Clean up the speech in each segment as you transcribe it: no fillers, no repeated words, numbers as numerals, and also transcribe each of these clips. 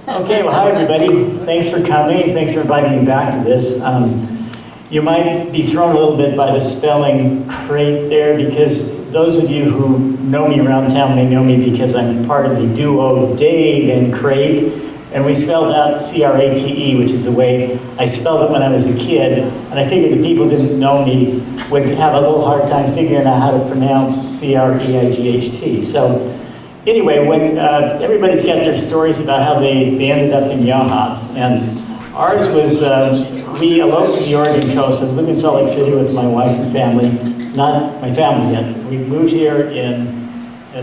Okay, well, hi everybody. Thanks for coming. Thanks for inviting me back to this. You might be thrown a little bit by the spelling crate there, because those of you who know me around town may know me because I'm part of the duo Dave and Crate, and we spelled out C-R-A-T-E, which is the way I spelled it when I was a kid, and I figured the people who didn't know me would have a little hard time figuring out how to pronounce C-R-E-I-G-H-T. So anyway, when everybody's got their stories about how they ended up in Yachats, and ours was, we eloped to the Oregon coast. I was living in Salt Lake City with my wife and family, not my family yet. We moved here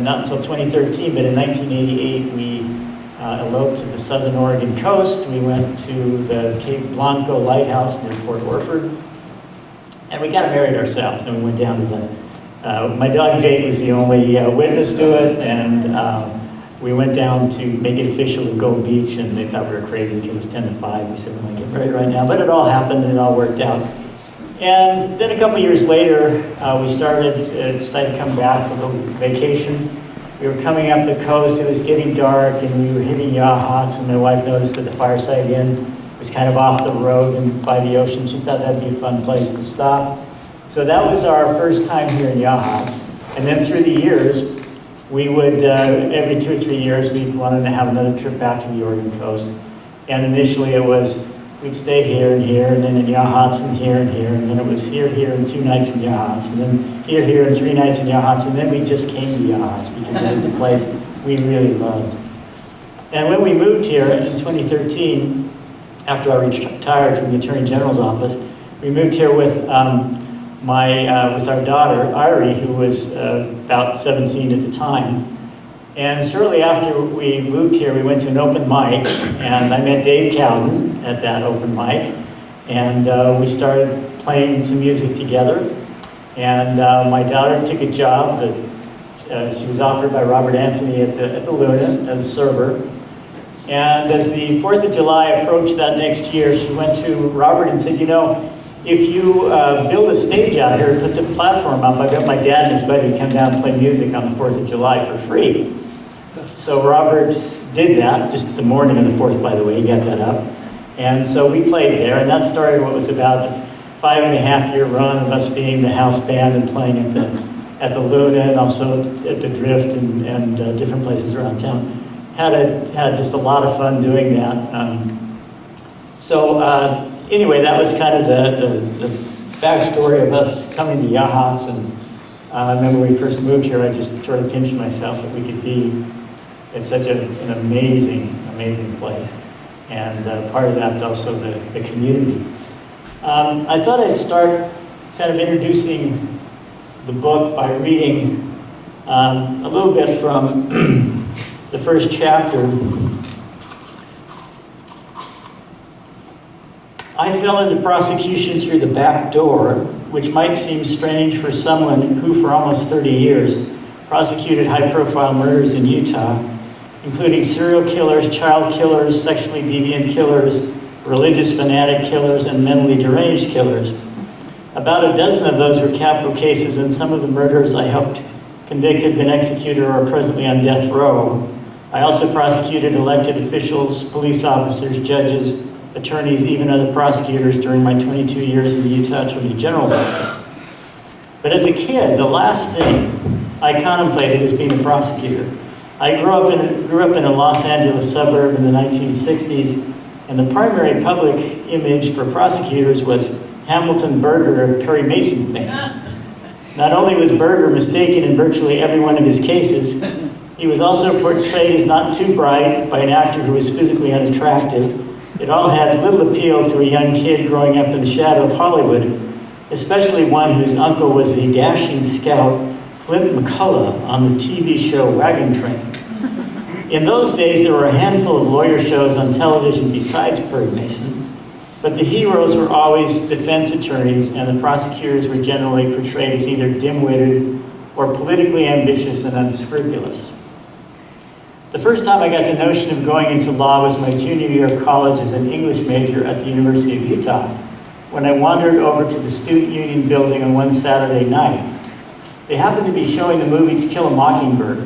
not until 2013, but in 1988 we eloped to the southern Oregon coast. We went to the Cape Blanco Lighthouse near Port Orford, and we got married ourselves, and we went down to the my dog Jake was the only witness to it, and we went down to make it official at Gold Beach, and they thought we were crazy because it was 10 to 5. We said, we're going to get married right now, but it all happened and it all worked out. And then a couple years later, we decided to come back for a little vacation. We were coming up the coast, it was getting dark, and we were hitting Yachats, and my wife noticed that the Fireside Inn was kind of off the road and by the ocean. She thought that'd be a fun place to stop. So that was our first time here in Yachats. And then through the years, we would, every 2 or 3 years, we wanted to have another trip back to the Oregon coast. And initially it was, we'd stay here, and then in Yachats, and here, and then it was here, and 2 nights in Yachats, and then here, and 3 nights in Yachats, and then we just came to Yachats because it was the place we really loved. And when we moved here in 2013, after I retired from the Attorney General's office, we moved here with with our daughter, Irie, who was about 17 at the time. And shortly after we moved here, we went to an open mic, and I met Dave Cowden at that open mic, and we started playing some music together. And my daughter took a job that she was offered by Robert Anthony at the Luna as a server. And as the 4th of July approached that next year, she went to Robert and said, you know, if you build a stage out here and put the platform up, I've got my dad and his buddy come down and play music on the 4th of July for free. So Robert did that, just the morning of the 4th, by the way, he got that up. And so we played there, and that started what was about a 5.5-year run of us being the house band and playing at the Luna and also at the Drift and different places around town. Had just a lot of fun doing that. Anyway, that was kind of the backstory of us coming to Yachats, and I remember when we first moved here, I just sort of pinched myself that we could be at such an amazing, amazing place. And part of that's also the community. I thought I'd start kind of introducing the book by reading a little bit from the first chapter. I fell into prosecution through the back door, which might seem strange for someone who for almost 30 years prosecuted high-profile murders in Utah, including serial killers, child killers, sexually deviant killers, religious fanatic killers, and mentally deranged killers. About a dozen of those were capital cases, and some of the murderers I helped convict had been executed or are presently on death row. I also prosecuted elected officials, police officers, judges, attorneys, even other prosecutors during my 22 years in the Utah Attorney General's office. But as a kid, the last thing I contemplated was being a prosecutor. I grew up in a Los Angeles suburb in the 1960s, and the primary public image for prosecutors was Hamilton Berger of Perry Mason fame. Not only was Berger mistaken in virtually every one of his cases, he was also portrayed as not too bright by an actor who was physically unattractive. It all had little appeal to a young kid growing up in the shadow of Hollywood, especially one whose uncle was the dashing scout Flint McCullough on the TV show Wagon Train. In those days, there were a handful of lawyer shows on television besides Perry Mason, but the heroes were always defense attorneys, and the prosecutors were generally portrayed as either dim-witted or politically ambitious and unscrupulous. The first time I got the notion of going into law was my junior year of college as an English major at the University of Utah, when I wandered over to the Student Union building on one Saturday night. They happened to be showing the movie To Kill a Mockingbird,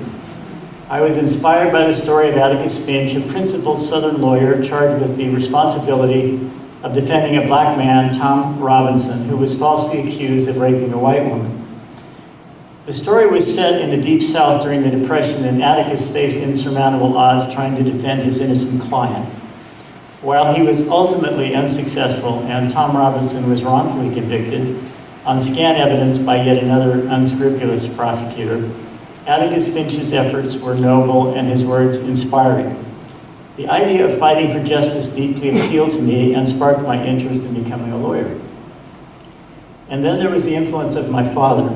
I was inspired by the story of Atticus Finch, a principled Southern lawyer charged with the responsibility of defending a black man, Tom Robinson, who was falsely accused of raping a white woman. The story was set in the Deep South during the Depression, and Atticus faced insurmountable odds trying to defend his innocent client. While he was ultimately unsuccessful and Tom Robinson was wrongfully convicted on scant evidence by yet another unscrupulous prosecutor, Atticus Finch's efforts were noble and his words inspiring. The idea of fighting for justice deeply appealed to me and sparked my interest in becoming a lawyer. And then there was the influence of my father.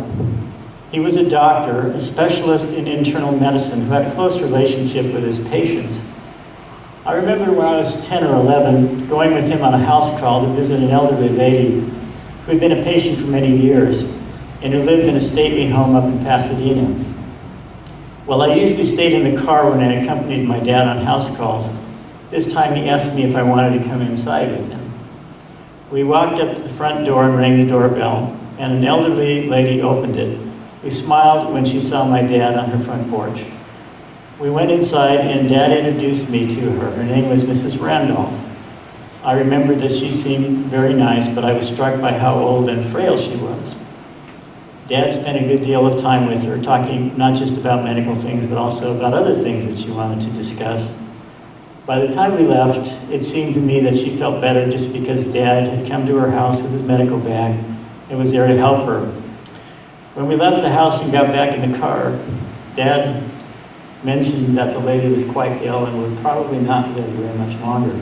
He was a doctor, a specialist in internal medicine who had a close relationship with his patients. I remember when I was 10 or 11 going with him on a house call to visit an elderly lady who had been a patient for many years and who lived in a stately home up in Pasadena. Well, I usually stayed in the car when I accompanied my dad on house calls. This time he asked me if I wanted to come inside with him. We walked up to the front door and rang the doorbell, and an elderly lady opened it, who smiled when she saw my dad on her front porch. We went inside and Dad introduced me to her. Her name was Mrs. Randolph. I remember that she seemed very nice, but I was struck by how old and frail she was. Dad spent a good deal of time with her, talking not just about medical things, but also about other things that she wanted to discuss. By the time we left, it seemed to me that she felt better just because Dad had come to her house with his medical bag and was there to help her. When we left the house and got back in the car, Dad mentioned that the lady was quite ill and would probably not live very much longer.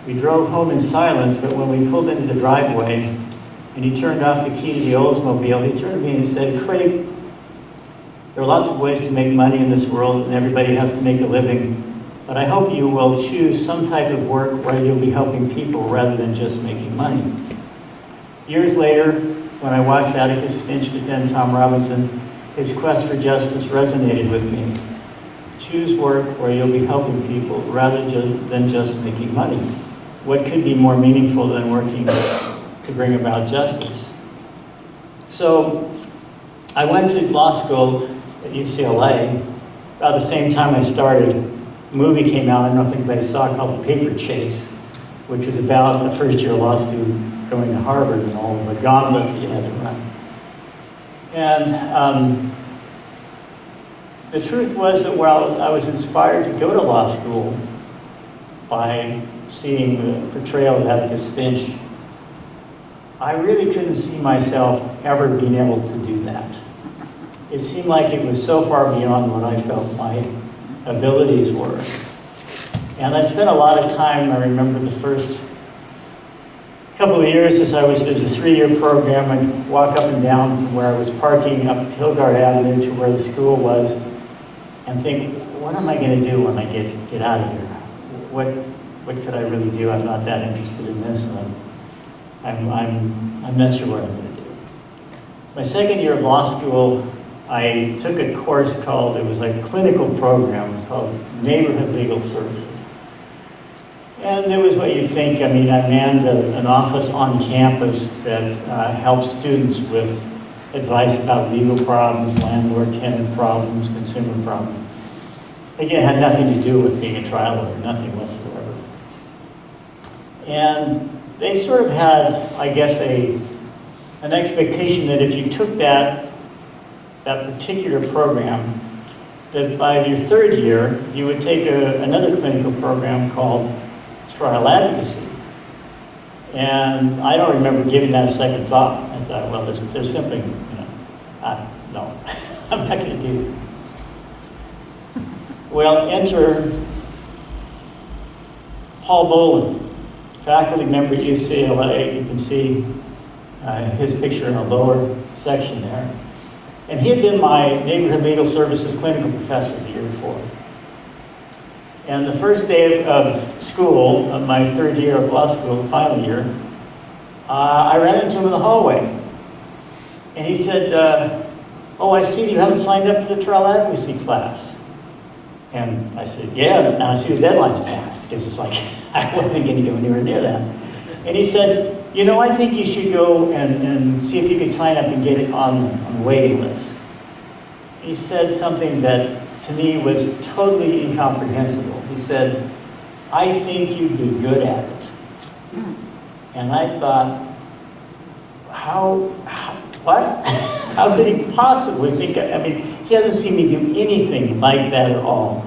We drove home in silence, but when we pulled into the driveway and he turned off the key to the Oldsmobile, he turned to me and said, "Craig, there are lots of ways to make money in this world and everybody has to make a living, but I hope you will choose some type of work where you'll be helping people rather than just making money." Years later, when I watched Atticus Finch defend Tom Robinson, his quest for justice resonated with me. Choose work where you'll be helping people rather than just making money. What could be more meaningful than working to bring about justice? So I went to law school at UCLA. About the same time I started, a movie came out, I don't know if anybody saw it, called The Paper Chase, which was about a first-year law student going to Harvard and all of the gauntlet that you had to run. And the truth was that while I was inspired to go to law school by seeing the portrayal of Atticus Finch, I really couldn't see myself ever being able to do that. It seemed like it was so far beyond what I felt my abilities were. And I spent a lot of time, I remember the first couple of years as there was a 3-year program. I'd walk up and down from where I was parking up Hillgard Avenue to where the school was and think, what am I going to do when I get out of here? What could I really do? I'm not that interested in this, and I'm not sure what I'm going to do. My second year of law school, I took a course called, it was a clinical program, it's called Neighborhood Legal Services. And there was what you think. I mean, I manned an office on campus that helped students with advice about legal problems, landlord-tenant problems, consumer problems. Again, it had nothing to do with being a trial lawyer, nothing whatsoever. And they sort of had, I guess, an expectation that if you took that particular program, that by your third year, you would take another clinical program called trial advocacy. And I don't remember giving that a second thought. I thought, well, there's something, no, I'm not going to do that. Well, enter Paul Boland, faculty member at UCLA. You can see his picture in the lower section there. And he had been my neighborhood legal services clinical professor the year before. And the first day of school, of my third year of law school, the final year, I ran into him in the hallway. And he said, "Oh, I see you haven't signed up for the trial advocacy class." And I said, "Yeah," and I see the deadline's passed, because it's like, I wasn't going to go anywhere near that. And he said, "I think you should go and see if you could sign up and get it on the waiting list." He said something that to me was totally incomprehensible. He said, "I think you'd be good at it." And I thought, what? How could he possibly think, I mean, he hasn't seen me do anything like that at all.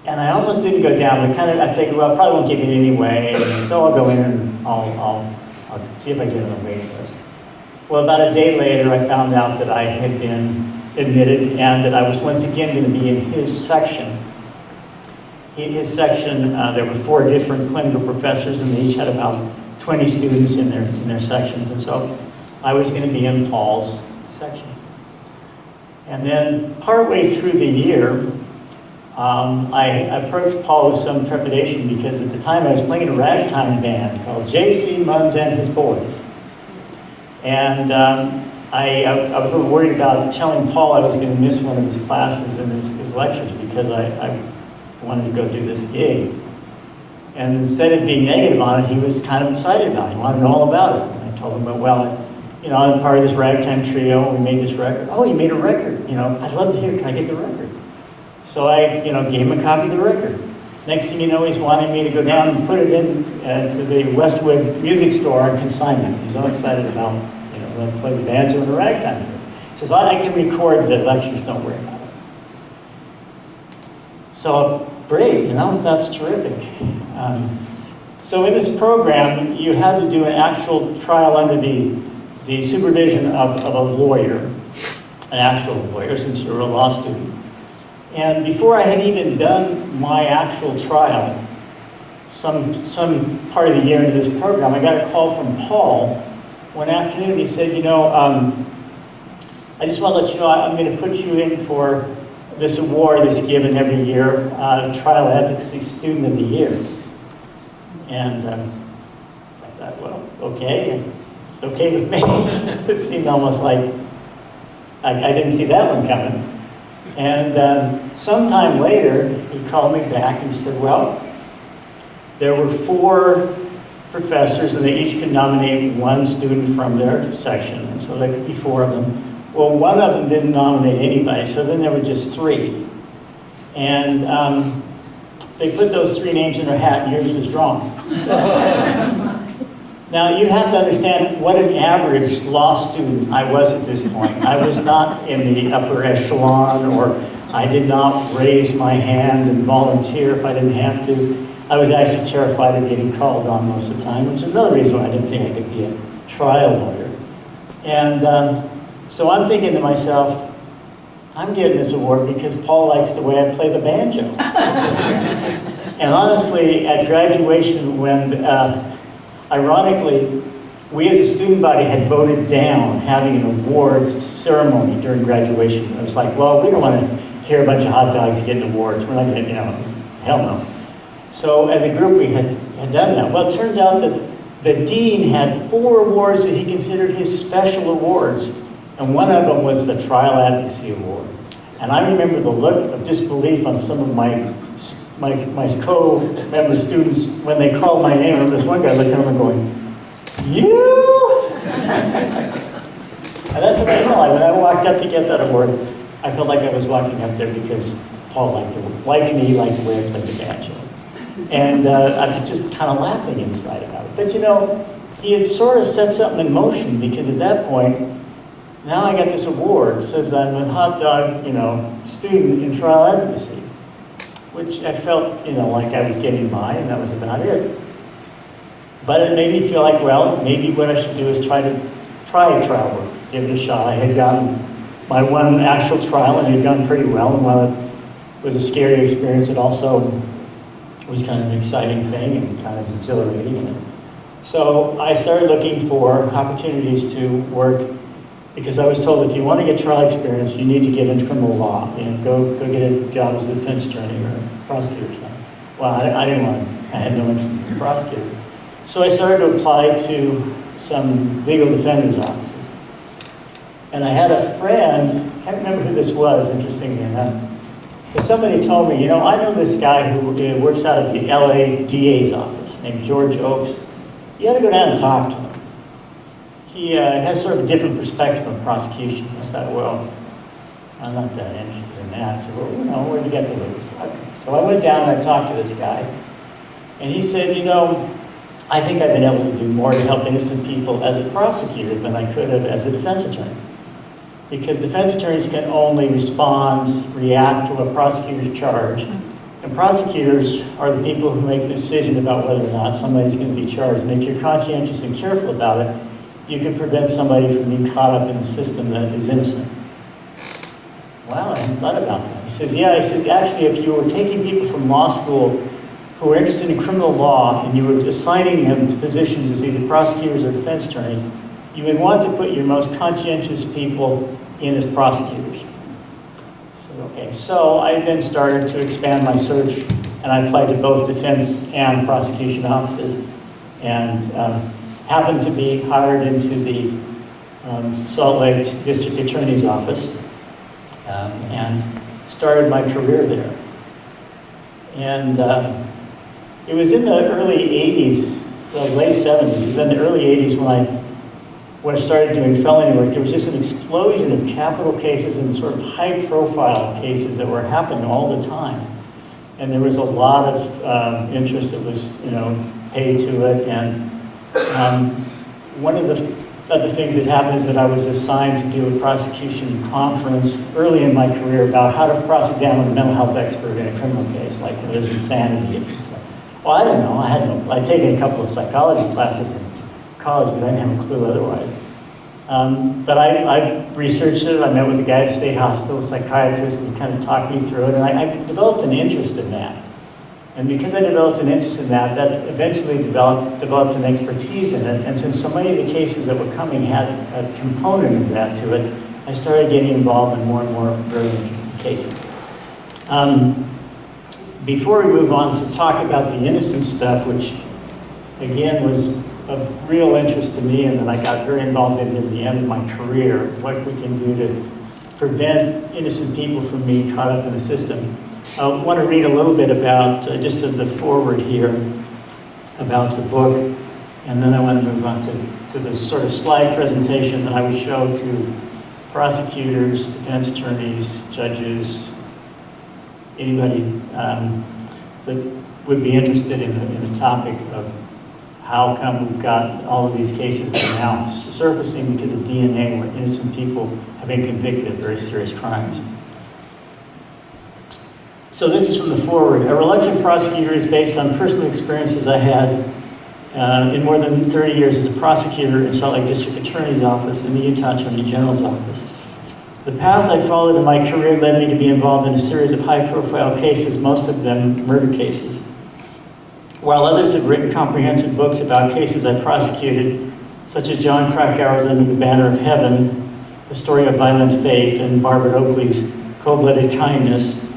And I almost didn't go down, but I figured, well, I probably won't get in anyway, so I'll go in and I'll see if I get on the waiting list. Well, about a day later, I found out that I had been admitted and that I was once again going to be in his section. His section, there were 4 different clinical professors, and they each had about 20 students in their sections, and so I was going to be in Paul's section. And then partway through the year, I approached Paul with some trepidation because at the time I was playing in a ragtime band called J.C. Munns and His Boys. And I was a little worried about telling Paul I was going to miss one of his classes and his lectures because I wanted to go do this gig. And instead of being negative on it, he was kind of excited about it. He wanted to know all about it. And I told him, well, I'm part of this ragtime trio. We made this record. Oh, you made a record. I'd love to hear. Can I get the record? So I, gave him a copy of the record. Next thing you know, he's wanting me to go down and put it in to the Westwood music store on consignment. He's all excited about, when I play the banjo and the ragtime. He says, I can record the lectures. Don't worry about it. So great, that's terrific. So in this program, you had to do an actual trial under the supervision of a lawyer, an actual lawyer, since you were a law student. And before I had even done my actual trial, some part of the year into this program, I got a call from Paul one afternoon. He said, I just want to let you know I'm going to put you in for this award that's given every year, Trial Advocacy Student of the Year. And I thought, well, okay, it's okay with me. It seemed almost like I didn't see that one coming. And sometime later, he called me back and said, well, there were 4 professors, and they each could nominate one student from their section, and so there could be 4 of them. Well, one of them didn't nominate anybody, so then there were just 3. And they put those 3 names in their hat, and yours was drawn. Now, you have to understand what an average law student I was at this point. I was not in the upper echelon, or I did not raise my hand and volunteer if I didn't have to. I was actually terrified of getting called on most of the time, which is another reason why I didn't think I could be a trial lawyer. And so I'm thinking to myself, I'm getting this award because Paul likes the way I play the banjo. And honestly, at graduation, when ironically, we as a student body had voted down having an award ceremony during graduation. It was like, well, we don't want to hear a bunch of hot dogs getting awards. We're not going to, hell no. So as a group, we had done that. Well, it turns out that the dean had 4 awards that he considered his special awards, and one of them was the Trial Advocacy Award. And I remember the look of disbelief on some of my co-member students when they called my name. And this one guy looked over and going, "You?" And that's what I felt like. When I walked up to get that award, I felt like I was walking up there because Paul liked me, he liked the way I played the banjo. And I was just kind of laughing inside about it. But he had sort of set something in motion, because at that point, now I got this award. It says I'm a hot dog, student in trial advocacy, which I felt, like I was getting by, and that was about it. But it made me feel like, well, maybe what I should do is try trial work, give it a shot. I had gotten my one actual trial, and it had gone pretty well. And while it was a scary experience, it also was kind of an exciting thing and kind of exhilarating. So I started looking for opportunities to work, because I was told if you want to get trial experience, you need to get into criminal law. Go get a job as a defense attorney or a prosecutor or something. Well, I didn't want to. I had no interest in being a prosecutor. So I started to apply to some legal defenders' offices. And I had a friend, I can't remember who this was, interestingly enough, but somebody told me, I know this guy who works out at the LA DA's office named George Oakes. You got to go down and talk to him. He has sort of a different perspective on prosecution. I thought, well, I'm not that interested in that. So, well, what do you got to lose? Okay. So I went down and I talked to this guy. And he said, I think I've been able to do more to help innocent people as a prosecutor than I could have as a defense attorney. Because defense attorneys can only respond, react to a prosecutor's charge. And prosecutors are the people who make the decision about whether or not somebody's going to be charged. And if you're conscientious and careful about it, you can prevent somebody from being caught up in a system that is innocent. Wow, I hadn't thought about that. He says, actually, if you were taking people from law school who were interested in criminal law and you were assigning them to positions as either prosecutors or defense attorneys, you would want to put your most conscientious people in as prosecutors. So I then started to expand my search, and I applied to both defense and prosecution offices, and happened to be hired into the Salt Lake District Attorney's Office, and started my career there. And it was in the early 80s, the late 70s, it was in the early 80s when I started doing felony work. There was just an explosion of capital cases and sort of high-profile cases that were happening all the time. And there was a lot of interest that was, paid to it. And one of the other things that happened is that I was assigned to do a prosecution conference early in my career about how to cross-examine a mental health expert in a criminal case, like when there's insanity and stuff. Well, I don't know. I'd taken a couple of psychology classes in college, but I didn't have a clue otherwise. But I researched it. I met with a guy at the state hospital, a psychiatrist, and he kind of talked me through it. And I developed an interest in that. And because I developed an interest in that, that eventually developed an expertise in it. And since so many of the cases that were coming had a component of that to it, I started getting involved in more and more very interesting cases. Before we move on to talk about the innocence stuff, which again was of real interest to me and that I got very involved in at the end of my career, what we can do to prevent innocent people from being caught up in the system. I want to read a little bit about, just of the forward here, about the book, and then I want to move on to this sort of slide presentation that I would show to prosecutors, defense attorneys, judges, anybody that would be interested in the topic of how come we've got all of these cases that are now surfacing because of DNA where innocent people have been convicted of very serious crimes. So this is from the forward. A Reluctant Prosecutor is based on personal experiences I had in more than 30 years as a prosecutor in Salt Lake District Attorney's Office and the Utah Attorney General's Office. The path I followed in my career led me to be involved in a series of high-profile cases, most of them murder cases. While others have written comprehensive books about cases I prosecuted, such as John Krakauer's Under the Banner of Heaven, A Story of Violent Faith, and Barbara Oakley's Cold-Blooded Kindness,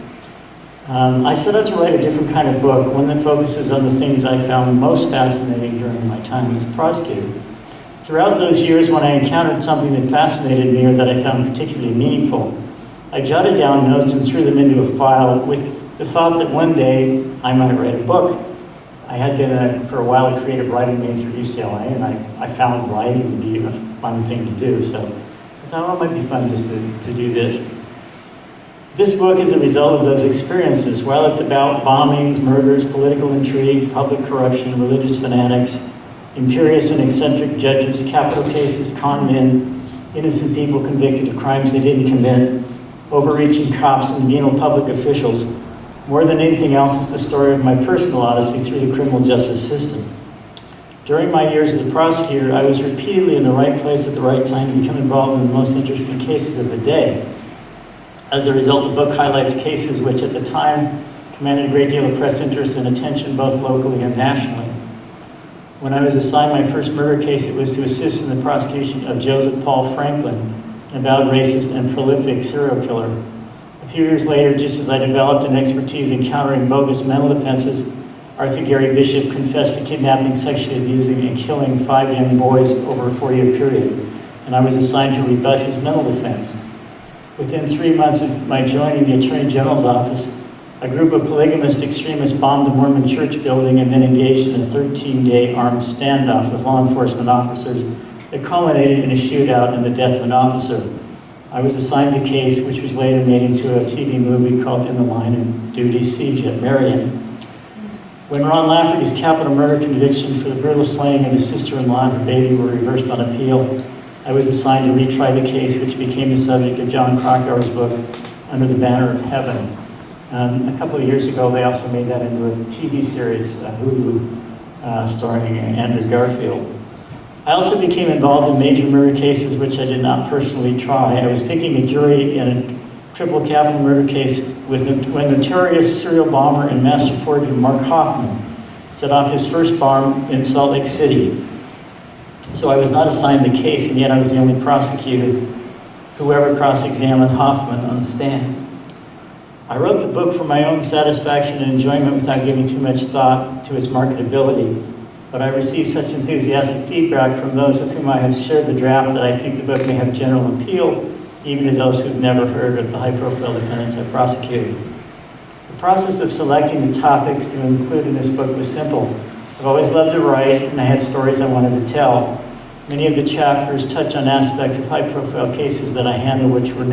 I set out to write a different kind of book, one that focuses on the things I found most fascinating during my time as a prosecutor. Throughout those years when I encountered something that fascinated me or that I found particularly meaningful, I jotted down notes and threw them into a file with the thought that one day I might write a book. I had been, for a while, a creative writing major at UCLA, and I found writing to be a fun thing to do, so I thought, well, it might be fun just to do this. This book is a result of those experiences. While it's about bombings, murders, political intrigue, public corruption, religious fanatics, imperious and eccentric judges, capital cases, con men, innocent people convicted of crimes they didn't commit, overreaching cops and venal public officials, more than anything else is the story of my personal odyssey through the criminal justice system. During my years as a prosecutor, I was repeatedly in the right place at the right time to become involved in the most interesting cases of the day. As a result, the book highlights cases which at the time commanded a great deal of press interest and attention both locally and nationally. When I was assigned my first murder case, it was to assist in the prosecution of Joseph Paul Franklin, an avowed racist and prolific serial killer. A few years later, just as I developed an expertise in countering bogus mental offenses, Arthur Gary Bishop confessed to kidnapping, sexually abusing, and killing 5 young boys over a 4-year period, and I was assigned to rebut his mental defense. Within 3 months of my joining the Attorney General's office, a group of polygamist extremists bombed the Mormon church building and then engaged in a 13-day armed standoff with law enforcement officers that culminated in a shootout and the death of an officer. I was assigned the case, which was later made into a TV movie called In the Line of Duty, Siege at Marion. When Ron Lafferty's capital murder conviction for the brutal slaying of his sister-in-law and her baby were reversed on appeal, I was assigned to retry the case, which became the subject of John Krakauer's book, Under the Banner of Heaven. A couple of years ago, they also made that into a TV series, Hulu, starring Andrew Garfield. I also became involved in major murder cases which I did not personally try. I was picking a jury in a triple capital murder case when notorious serial bomber and master forger Mark Hoffman set off his first bomb in Salt Lake City. So I was not assigned the case, and yet I was the only prosecutor who ever cross-examined Hoffman on the stand. I wrote the book for my own satisfaction and enjoyment without giving too much thought to its marketability. But I received such enthusiastic feedback from those with whom I have shared the draft that I think the book may have general appeal, even to those who've never heard of the high-profile defendants I prosecuted. The process of selecting the topics to include in this book was simple. I've always loved to write, and I had stories I wanted to tell. Many of the chapters touch on aspects of high-profile cases that I handle, which were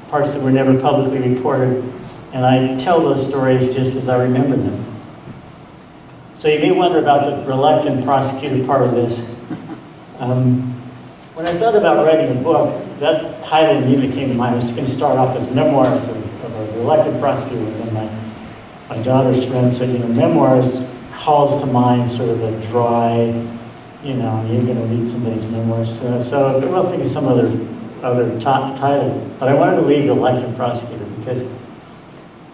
parts that were never publicly reported, and I tell those stories just as I remember them. So you may wonder about the reluctant prosecutor part of this. When I thought about writing a book, that title immediately came to mind. I was going to start off as Memoirs of a Reluctant Prosecutor, and then my daughter's friend said, memoirs calls to mind sort of a dry, you're going to read somebody's memoirs. So we'll think of some other title. But I wanted to leave Reluctant Prosecutor because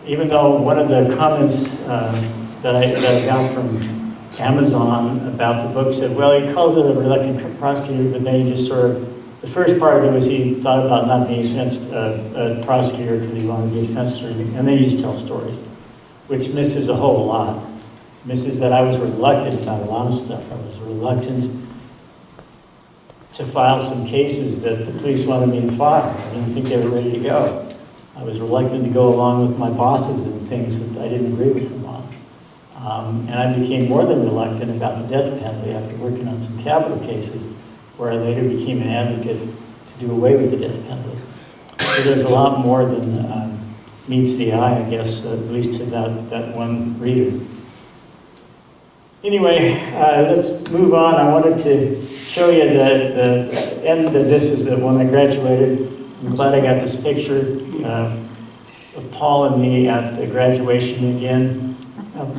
even though one of the comments that I got from Amazon about the book said, well, he calls it A Reluctant Prosecutor, but then he just sort of, the first part of it was he thought about not being a prosecutor because he wanted to be a defense attorney, and then he just tells stories, which misses a whole lot. Misses that I was reluctant about a lot of stuff. I was reluctant to file some cases that the police wanted me to file. I didn't think they were ready to go. I was reluctant to go along with my bosses and things that I didn't agree with them on. And I became more than reluctant about the death penalty after working on some capital cases where I later became an advocate to do away with the death penalty. So there's a lot more than meets the eye, I guess, at least to that one reader. Anyway, let's move on. I wanted to show you the end of this is the one I graduated. I'm glad I got this picture of Paul and me at the graduation again.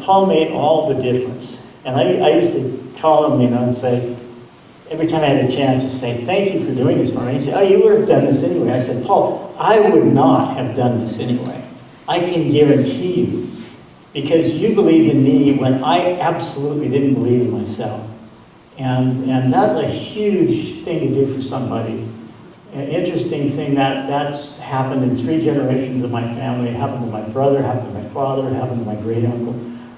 Paul made all the difference. And I used to call him, and say, every time I had a chance to say, thank you for doing this for me. He'd say, oh, you would have done this anyway. I said, Paul, I would not have done this anyway. I can guarantee you. Because you believed in me when I absolutely didn't believe in myself. And that's a huge thing to do for somebody. An interesting thing that's happened in 3 generations of my family. It happened to my brother, happened to my father, happened to my great uncle,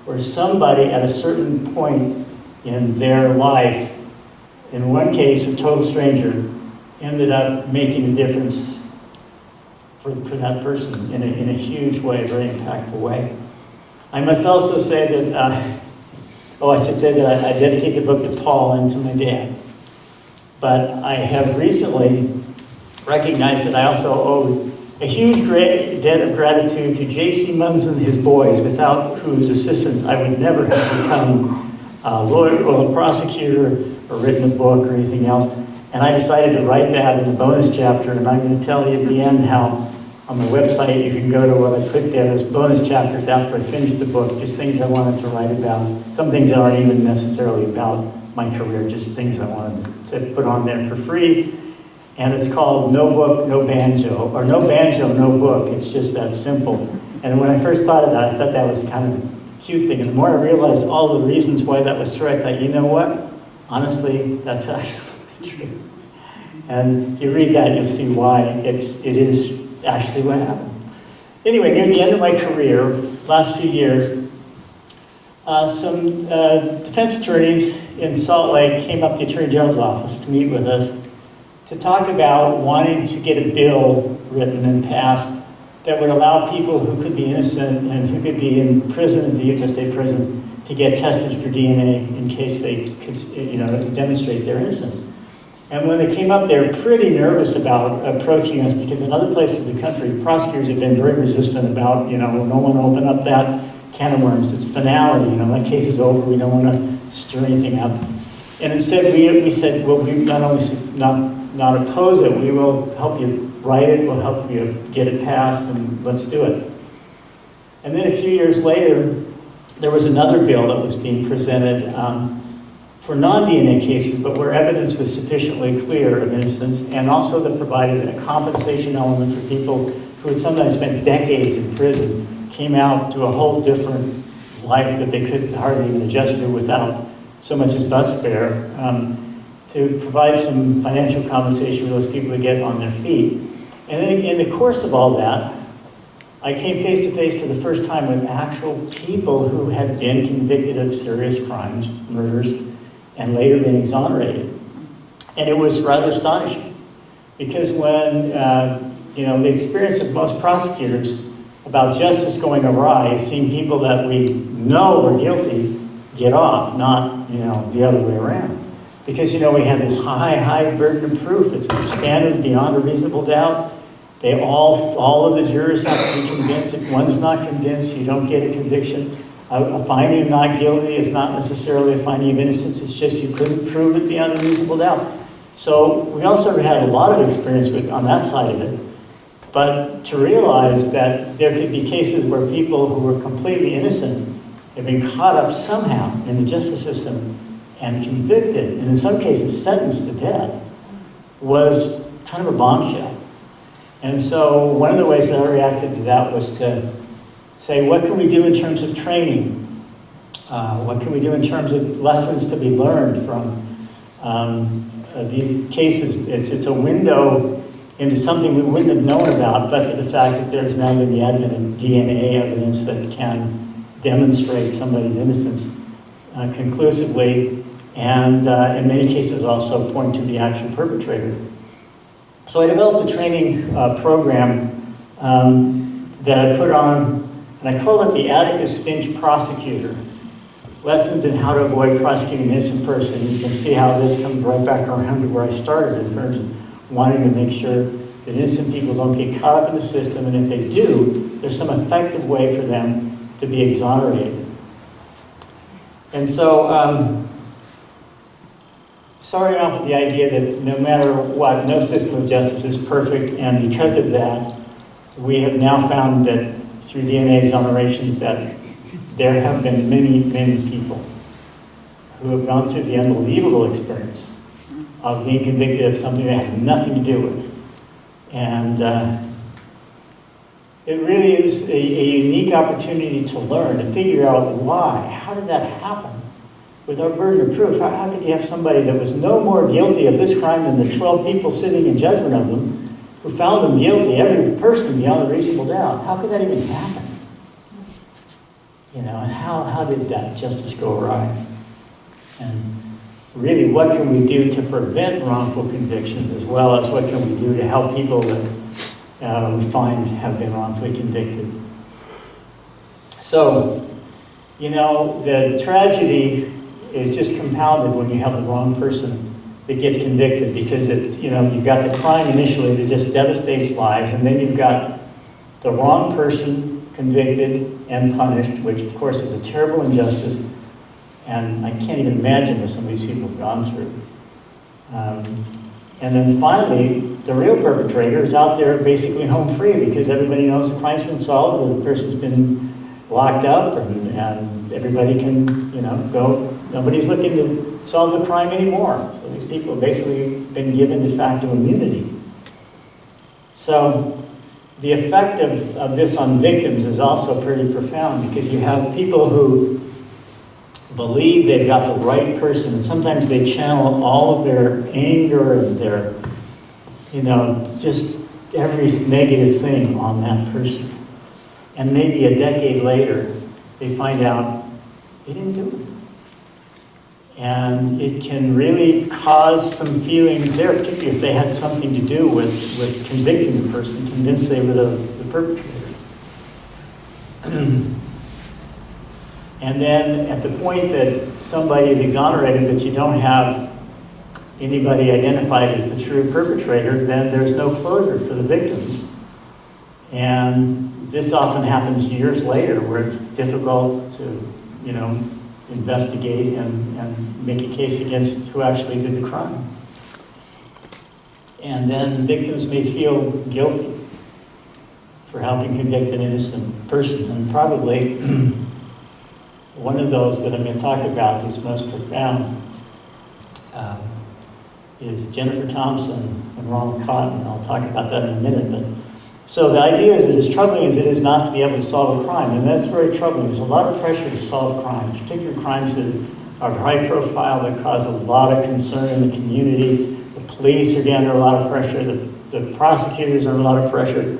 where somebody at a certain point in their life, in one case a total stranger, ended up making a difference for that person in a huge way, a very impactful way. I must also say that, I should say that I dedicate the book to Paul and to my dad. But I have recently recognized that I also owe a huge debt of gratitude to J.C. Munns and his boys, without whose assistance I would never have become a lawyer or a prosecutor or written a book or anything else. And I decided to write that in a bonus chapter, and I'm going to tell you at the end how on the website you can go to what I put there as bonus chapters after I finished the book, just things I wanted to write about. Some things that aren't even necessarily about my career, just things I wanted to put on there for free. And it's called No Book, No Banjo, or No Banjo, No Book. It's just that simple. And when I first thought of that, I thought that was kind of a cute thing. And the more I realized all the reasons why that was true, I thought, you know what? Honestly, that's absolutely true. And if you read that, you'll see why it is actually what happened. Anyway, near the end of my career, last few years, some defense attorneys in Salt Lake came up to the Attorney General's office to meet with us to talk about wanting to get a bill written and passed that would allow people who could be innocent and who could be in prison, the Utah State Prison, to get tested for DNA in case they could, demonstrate their innocence. And when they came up, they were pretty nervous about approaching us because in other places of the country, prosecutors have been very resistant about, you know, we don't want to open up that can of worms. It's finality, you know, that case is over. We don't want to stir anything up. And instead, we said, well, we not only not oppose it, we will help you write it, we'll help you get it passed, and let's do it. And then a few years later, there was another bill that was being presented for non-DNA cases, but where evidence was sufficiently clear of innocence, and also that provided a compensation element for people who had sometimes spent decades in prison, came out to a whole different life that they could hardly even adjust to without so much as bus fare, to provide some financial compensation for those people to get on their feet. And then in the course of all that, I came face to face for the first time with actual people who had been convicted of serious crimes, murders, and later been exonerated. And it was rather astonishing, because when, you know, the experience of most prosecutors about justice going awry is seeing people that we know are guilty get off, not, you know, the other way around. Because, you know, we have this high burden of proof. It's a standard beyond a reasonable doubt. All of the jurors have to be convinced. If one's not convinced, you don't get a conviction. A finding of not guilty is not necessarily a finding of innocence. It's just you couldn't prove it beyond a reasonable doubt. So we also had a lot of experience on that side of it. But to realize that there could be cases where people who were completely innocent have been caught up somehow in the justice system and convicted, and in some cases sentenced to death, was kind of a bombshell. And so one of the ways that I reacted to that was to say, what can we do in terms of training? What can we do in terms of lessons to be learned from these cases? It's a window into something we wouldn't have known about, but for the fact that there's now been the advent of DNA evidence that can demonstrate somebody's innocence conclusively, and in many cases also point to the actual perpetrator. So I developed a training program that I put on, and I call it the Atticus Finch Prosecutor. Lessons in how to avoid prosecuting an innocent person. You can see how this comes right back around to where I started in terms of wanting to make sure that innocent people don't get caught up in the system, and if they do, there's some effective way for them to be exonerated. And so, starting off with the idea that no matter what, no system of justice is perfect, and because of that, we have now found that through DNA exonerations that there have been many people who have gone through the unbelievable experience of being convicted of something they had nothing to do with. And it really is a unique opportunity to learn, to figure out why. How did that happen? With our burden of proof, how could you have somebody that was no more guilty of this crime than the 12 people sitting in judgment of them, who found them guilty, every person beyond a reasonable doubt? How could that even happen? You know, and how did that justice go awry? And really, what can we do to prevent wrongful convictions, as well as what can we do to help people that we find have been wrongfully convicted? So, you know, the tragedy is just compounded when you have the wrong person that gets convicted, because it's, you know, you've got the crime initially that just devastates lives, and then you've got the wrong person convicted and punished, which of course is a terrible injustice, and I can't even imagine what some of these people have gone through. And then finally, the real perpetrator is out there basically home free, because everybody knows the crime's been solved, the person's been locked up, and everybody can, you know, go. Nobody's looking to solve the crime anymore. So these people have basically been given de facto immunity. So the effect of this on victims is also pretty profound, because you have people who believe they've got the right person, and sometimes they channel all of their anger and their, you know, just every negative thing on that person. And maybe a decade later, they find out they didn't do it. And it can really cause some feelings there, particularly if they had something to do with convicting the person, convinced they were the perpetrator. And then at the point that somebody is exonerated, but you don't have anybody identified as the true perpetrator, then there's no closure for the victims. And this often happens years later, where it's difficult to, investigate and make a case against who actually did the crime. And then victims may feel guilty for helping convict an innocent person. And probably one of those that I'm going to talk about that's most profound is Jennifer Thompson and Ronald Cotton. I'll talk about that in a minute. But so the idea is that as troubling as it is not to be able to solve a crime, and that's very troubling. There's a lot of pressure to solve crimes, particularly crimes that are high profile, that cause a lot of concern in the community. The police are under a lot of pressure. The prosecutors are under a lot of pressure.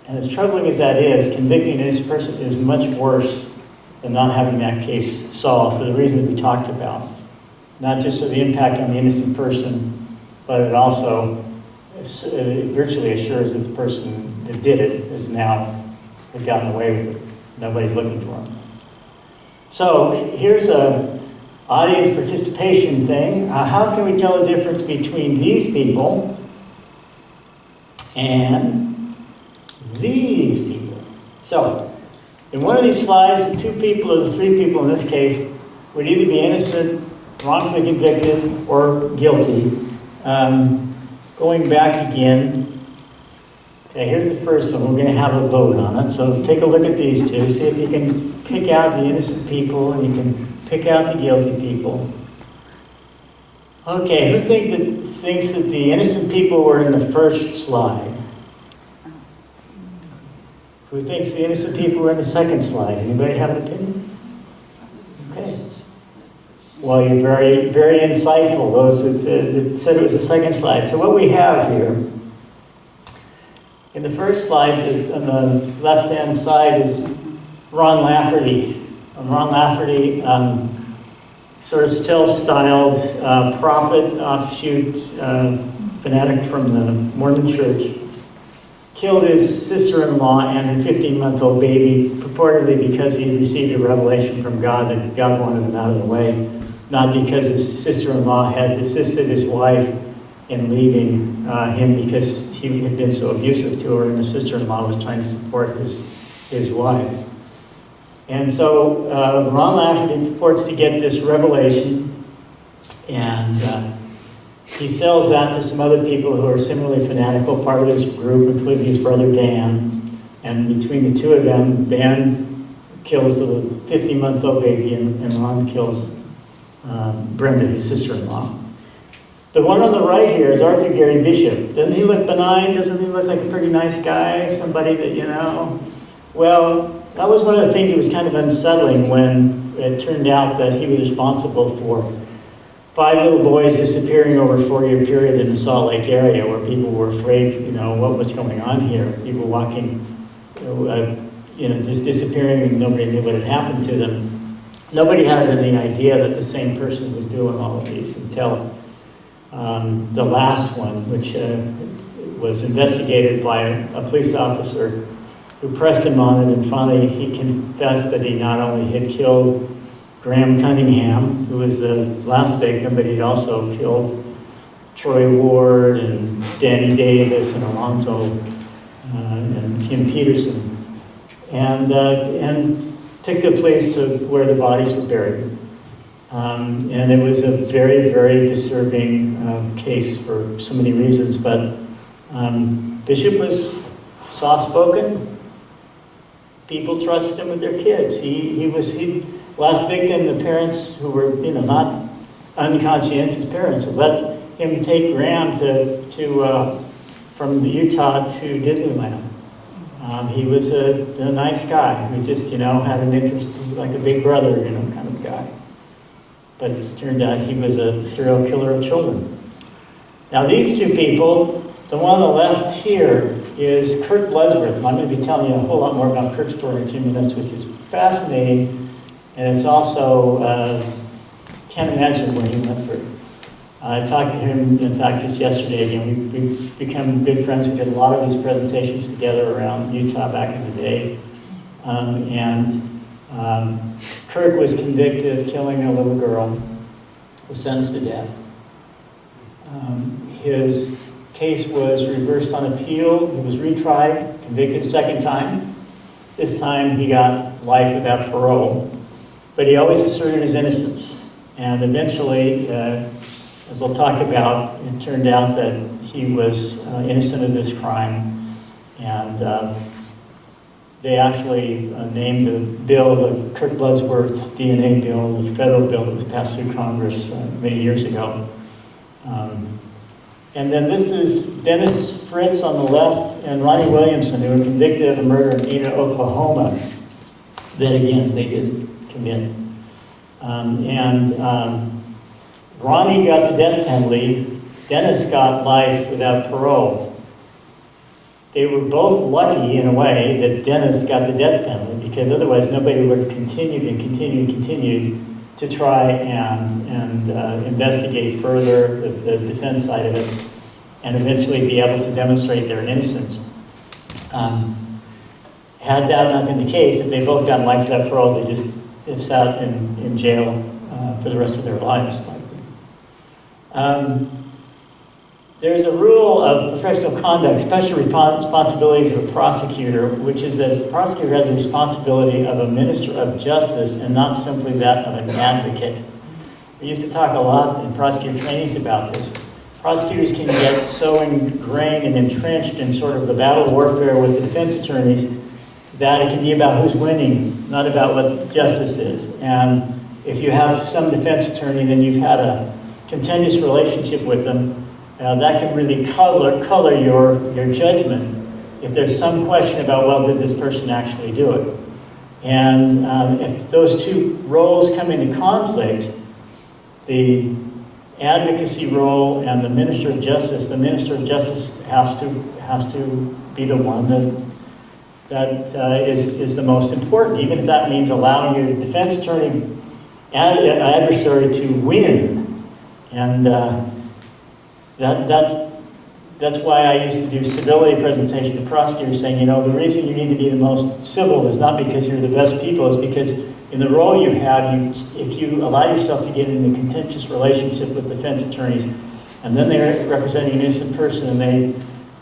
And as troubling as that is, convicting an innocent person is much worse than not having that case solved for the reasons we talked about. Not just for the impact on the innocent person, but it also virtually assures that the person that did it has gotten away with it. Nobody's looking for him. So here's a audience participation thing. How can we tell the difference between these people and these people? So in one of these slides, the 2 people or the 3 people in this case would either be innocent, wrongfully convicted, or guilty. Going back again, okay, here's the first one. We're going to have a vote on it. So take a look at these 2. See if you can pick out the innocent people and you can pick out the guilty people. Okay, who thinks that the innocent people were in the first slide? Who thinks the innocent people were in the second slide? Anybody have an opinion? Okay. Well, you're very, very insightful, those that said it was the second slide. So what we have here, in the first slide, on the left-hand side is Ron Lafferty. Ron Lafferty, sort of self-styled prophet, offshoot fanatic from the Mormon church, killed his sister-in-law and her 15-month-old baby, purportedly because he received a revelation from God that God wanted him out of the way, not because his sister-in-law had assisted his wife in leaving him because he had been so abusive to her, and the sister-in-law was trying to support his wife. And so Ron Lafferty purports to get this revelation, and he sells that to some other people who are similarly fanatical, part of his group, including his brother Dan. And between the 2 of them, Dan kills the 15-month-old baby, and Ron kills Brenda, his sister-in-law. The one on the right here is Arthur Gary Bishop. Doesn't he look benign? Doesn't he look like a pretty nice guy? Somebody that, Well, that was one of the things that was kind of unsettling when it turned out that he was responsible for 5 little boys disappearing over a 4-year period in the Salt Lake area, where people were afraid, what was going on here. People walking, just disappearing, and nobody knew what had happened to them. Nobody had any idea that the same person was doing all of these until the last one, which was investigated by a police officer who pressed him on it, and finally he confessed that he not only had killed Graham Cunningham, who was the last victim, but he'd also killed Troy Ward and Danny Davis and Alonzo and Kim Peterson, and took the police to where the bodies were buried. And it was a very, very disturbing case for so many reasons, but Bishop was soft-spoken. People trusted him with their kids. He last victim, the parents who were, not unconscientious parents, had let him take Graham from Utah to Disneyland. He was a nice guy who just, had an interest. He was like a big brother, kind of guy. But it turned out he was a serial killer of children. Now these 2 people, the one on the left here is Kirk Blesworth. I'm going to be telling you a whole lot more about Kirk's story in a few minutes, which is fascinating. And it's also, can't imagine what he went through. I talked to him, in fact, just yesterday again. We've become good friends. We did a lot of these presentations together around Utah back in the day. Kirk was convicted of killing a little girl, was sentenced to death. His case was reversed on appeal. He was retried, convicted a second time. This time he got life without parole. But he always asserted his innocence. And eventually, as we'll talk about, it turned out that he was innocent of this crime. And they actually named the bill the Kirk Bloodsworth DNA bill, the federal bill that was passed through Congress many years ago. And then this is Dennis Fritz on the left and Ronnie Williamson, who were convicted of a murder in Ada, Oklahoma, that again, they didn't commit. Ronnie got the death penalty. Dennis got life without parole. They were both lucky in a way that Dennis got the death penalty, because otherwise nobody would have continued to try and investigate further the defense side of it, and eventually be able to demonstrate their innocence. Had that not been the case, if they both got life without parole, they just have sat in jail for the rest of their lives, likely. There's a rule of professional conduct, special responsibilities of a prosecutor, which is that the prosecutor has a responsibility of a minister of justice and not simply that of an advocate. We used to talk a lot in prosecutor trainings about this. Prosecutors can get so ingrained and entrenched in sort of the battle warfare with the defense attorneys that it can be about who's winning, not about what justice is. And if you have some defense attorney, then you've had a contentious relationship with them. That can really color your judgment if there's some question about, well, did this person actually do it? And if those two roles come into conflict, the advocacy role and the minister of justice has to be the one that is the most important, even if that means allowing your defense attorney adversary to win. And that's why I used to do civility presentation to prosecutors, saying, the reason you need to be the most civil is not because you're the best people, it's because in the role you have, if you allow yourself to get in a contentious relationship with defense attorneys, and then they're representing an innocent person and they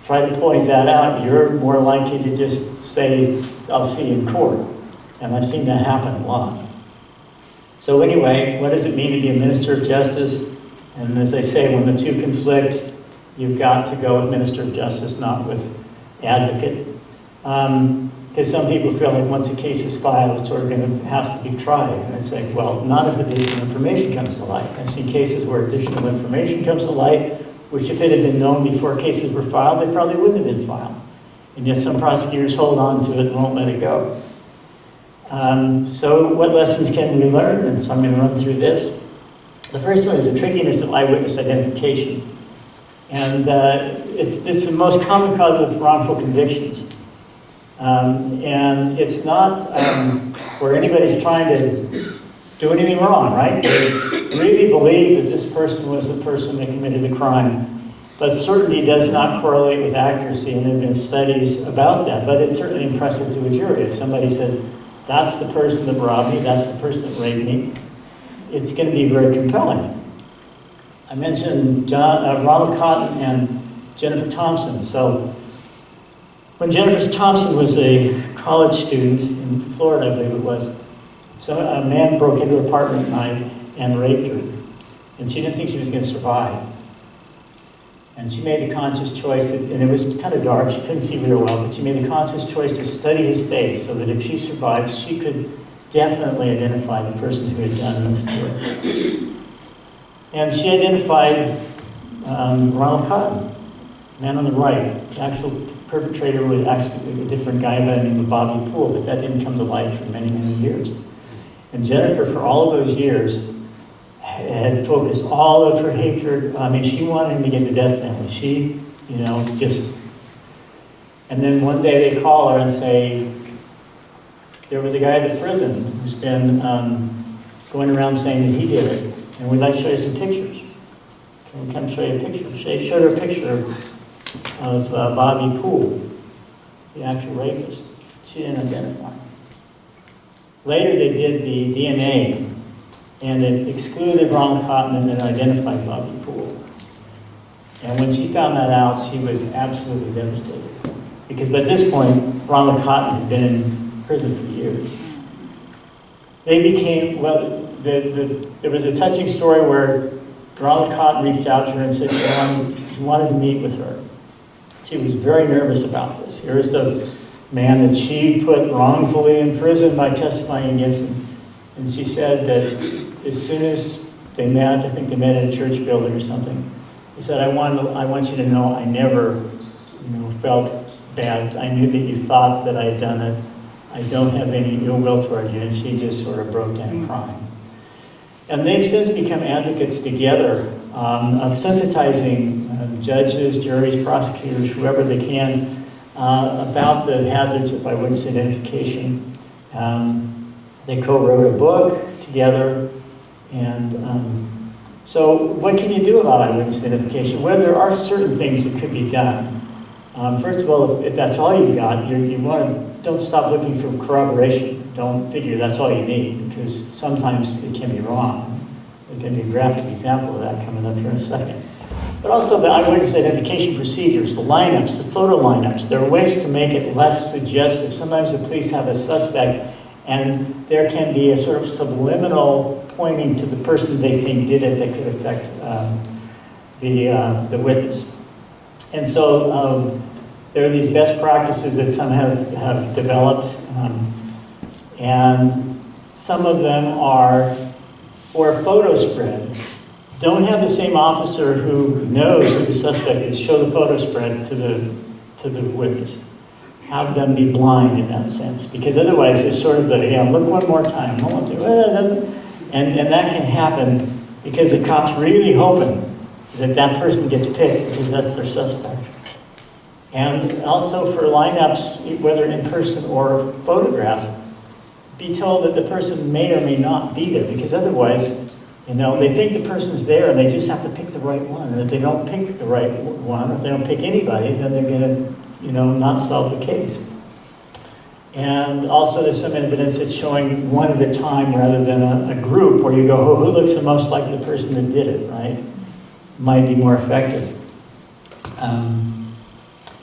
try to point that out, you're more likely to just say, I'll see you in court. And I've seen that happen a lot. So anyway, what does it mean to be a minister of justice? And as I say, when the two conflict, you've got to go with minister of justice, not with advocate. Because some people feel like once a case is filed, it's sort of going to have to be tried. And I say, well, not if additional information comes to light. I've seen cases where additional information comes to light, which if it had been known before cases were filed, they probably wouldn't have been filed. And yet some prosecutors hold on to it and won't let it go. So what lessons can we learn? And so I'm going to run through this. The first one is the trickiness of eyewitness identification. And this is the most common cause of wrongful convictions. And it's not where anybody's trying to do anything wrong, right? They really believe that this person was the person that committed the crime. But certainty does not correlate with accuracy, and there have been studies about that. But it's certainly impressive to a jury. If somebody says, that's the person that robbed me, that's the person that raped me, it's going to be very compelling. I mentioned Ronald Cotton and Jennifer Thompson. So when Jennifer Thompson was a college student in Florida, I believe it was, so a man broke into her apartment at night and raped her. And she didn't think she was going to survive. And she made the conscious choice, and it was kind of dark, she couldn't see real well, but she made the conscious choice to study his face so that if she survived, she could definitely identify the person who had done this to her. And she identified Ronald Cotton, the man on the right. The actual perpetrator was actually a different guy by the name of Bobby Poole, but that didn't come to light for many, many years. And Jennifer, for all of those years, had focused all of her hatred. I mean, she wanted him to get the death penalty. She, just... And then one day they call her and say, there was a guy at the prison who's been going around saying that he did it, and we'd like to show you some pictures. Can we come show you a picture? They showed her a picture of Bobby Poole, the actual rapist. She didn't identify him. Later they did the DNA, and it excluded Ronald Cotton and then identified Bobby Poole. And when she found that out, she was absolutely devastated. Because by this point, Ronald Cotton had been in prison for years. They became, well, there was a touching story where Ronald Cotton reached out to her and said she wanted to meet with her. She was very nervous about this. Here's the man that she put wrongfully in prison by testifying against him. And she said that as soon as they met, I think they met in a church building or something, he said, I want you to know I never, felt bad. I knew that you thought that I had done it. I don't have any ill will towards you. And she just sort of broke down crying. And they've since become advocates together of sensitizing judges, juries, prosecutors, whoever they can, about the hazards of eyewitness identification. They co-wrote a book together. And so what can you do about eyewitness identification? Well, there are certain things that could be done. First of all, if that's all you've got, don't stop looking for corroboration. Don't figure that's all you need, because sometimes it can be wrong. There can be a graphic example of that coming up here in a second. But also the eyewitness identification procedures, the lineups, the photo lineups. There are ways to make it less suggestive. Sometimes the police have a suspect, and there can be a sort of subliminal pointing to the person they think did it that could affect the witness. And so there are these best practices that some have developed, and some of them are for a photo spread. Don't have the same officer who knows who the suspect is show the photo spread to the witness. Have them be blind in that sense, because otherwise it's sort of look one more time, and that can happen because the cop's really hoping that person gets picked because that's their suspect. And also for lineups, whether in person or photographs, be told that the person may or may not be there, because otherwise, they think the person's there and they just have to pick the right one. And if they don't pick the right one, if they don't pick anybody, then they're going to, not solve the case. And also there's some evidence that's showing one at a time rather than a group where you go, who looks the most like the person that did it, right? Might be more effective.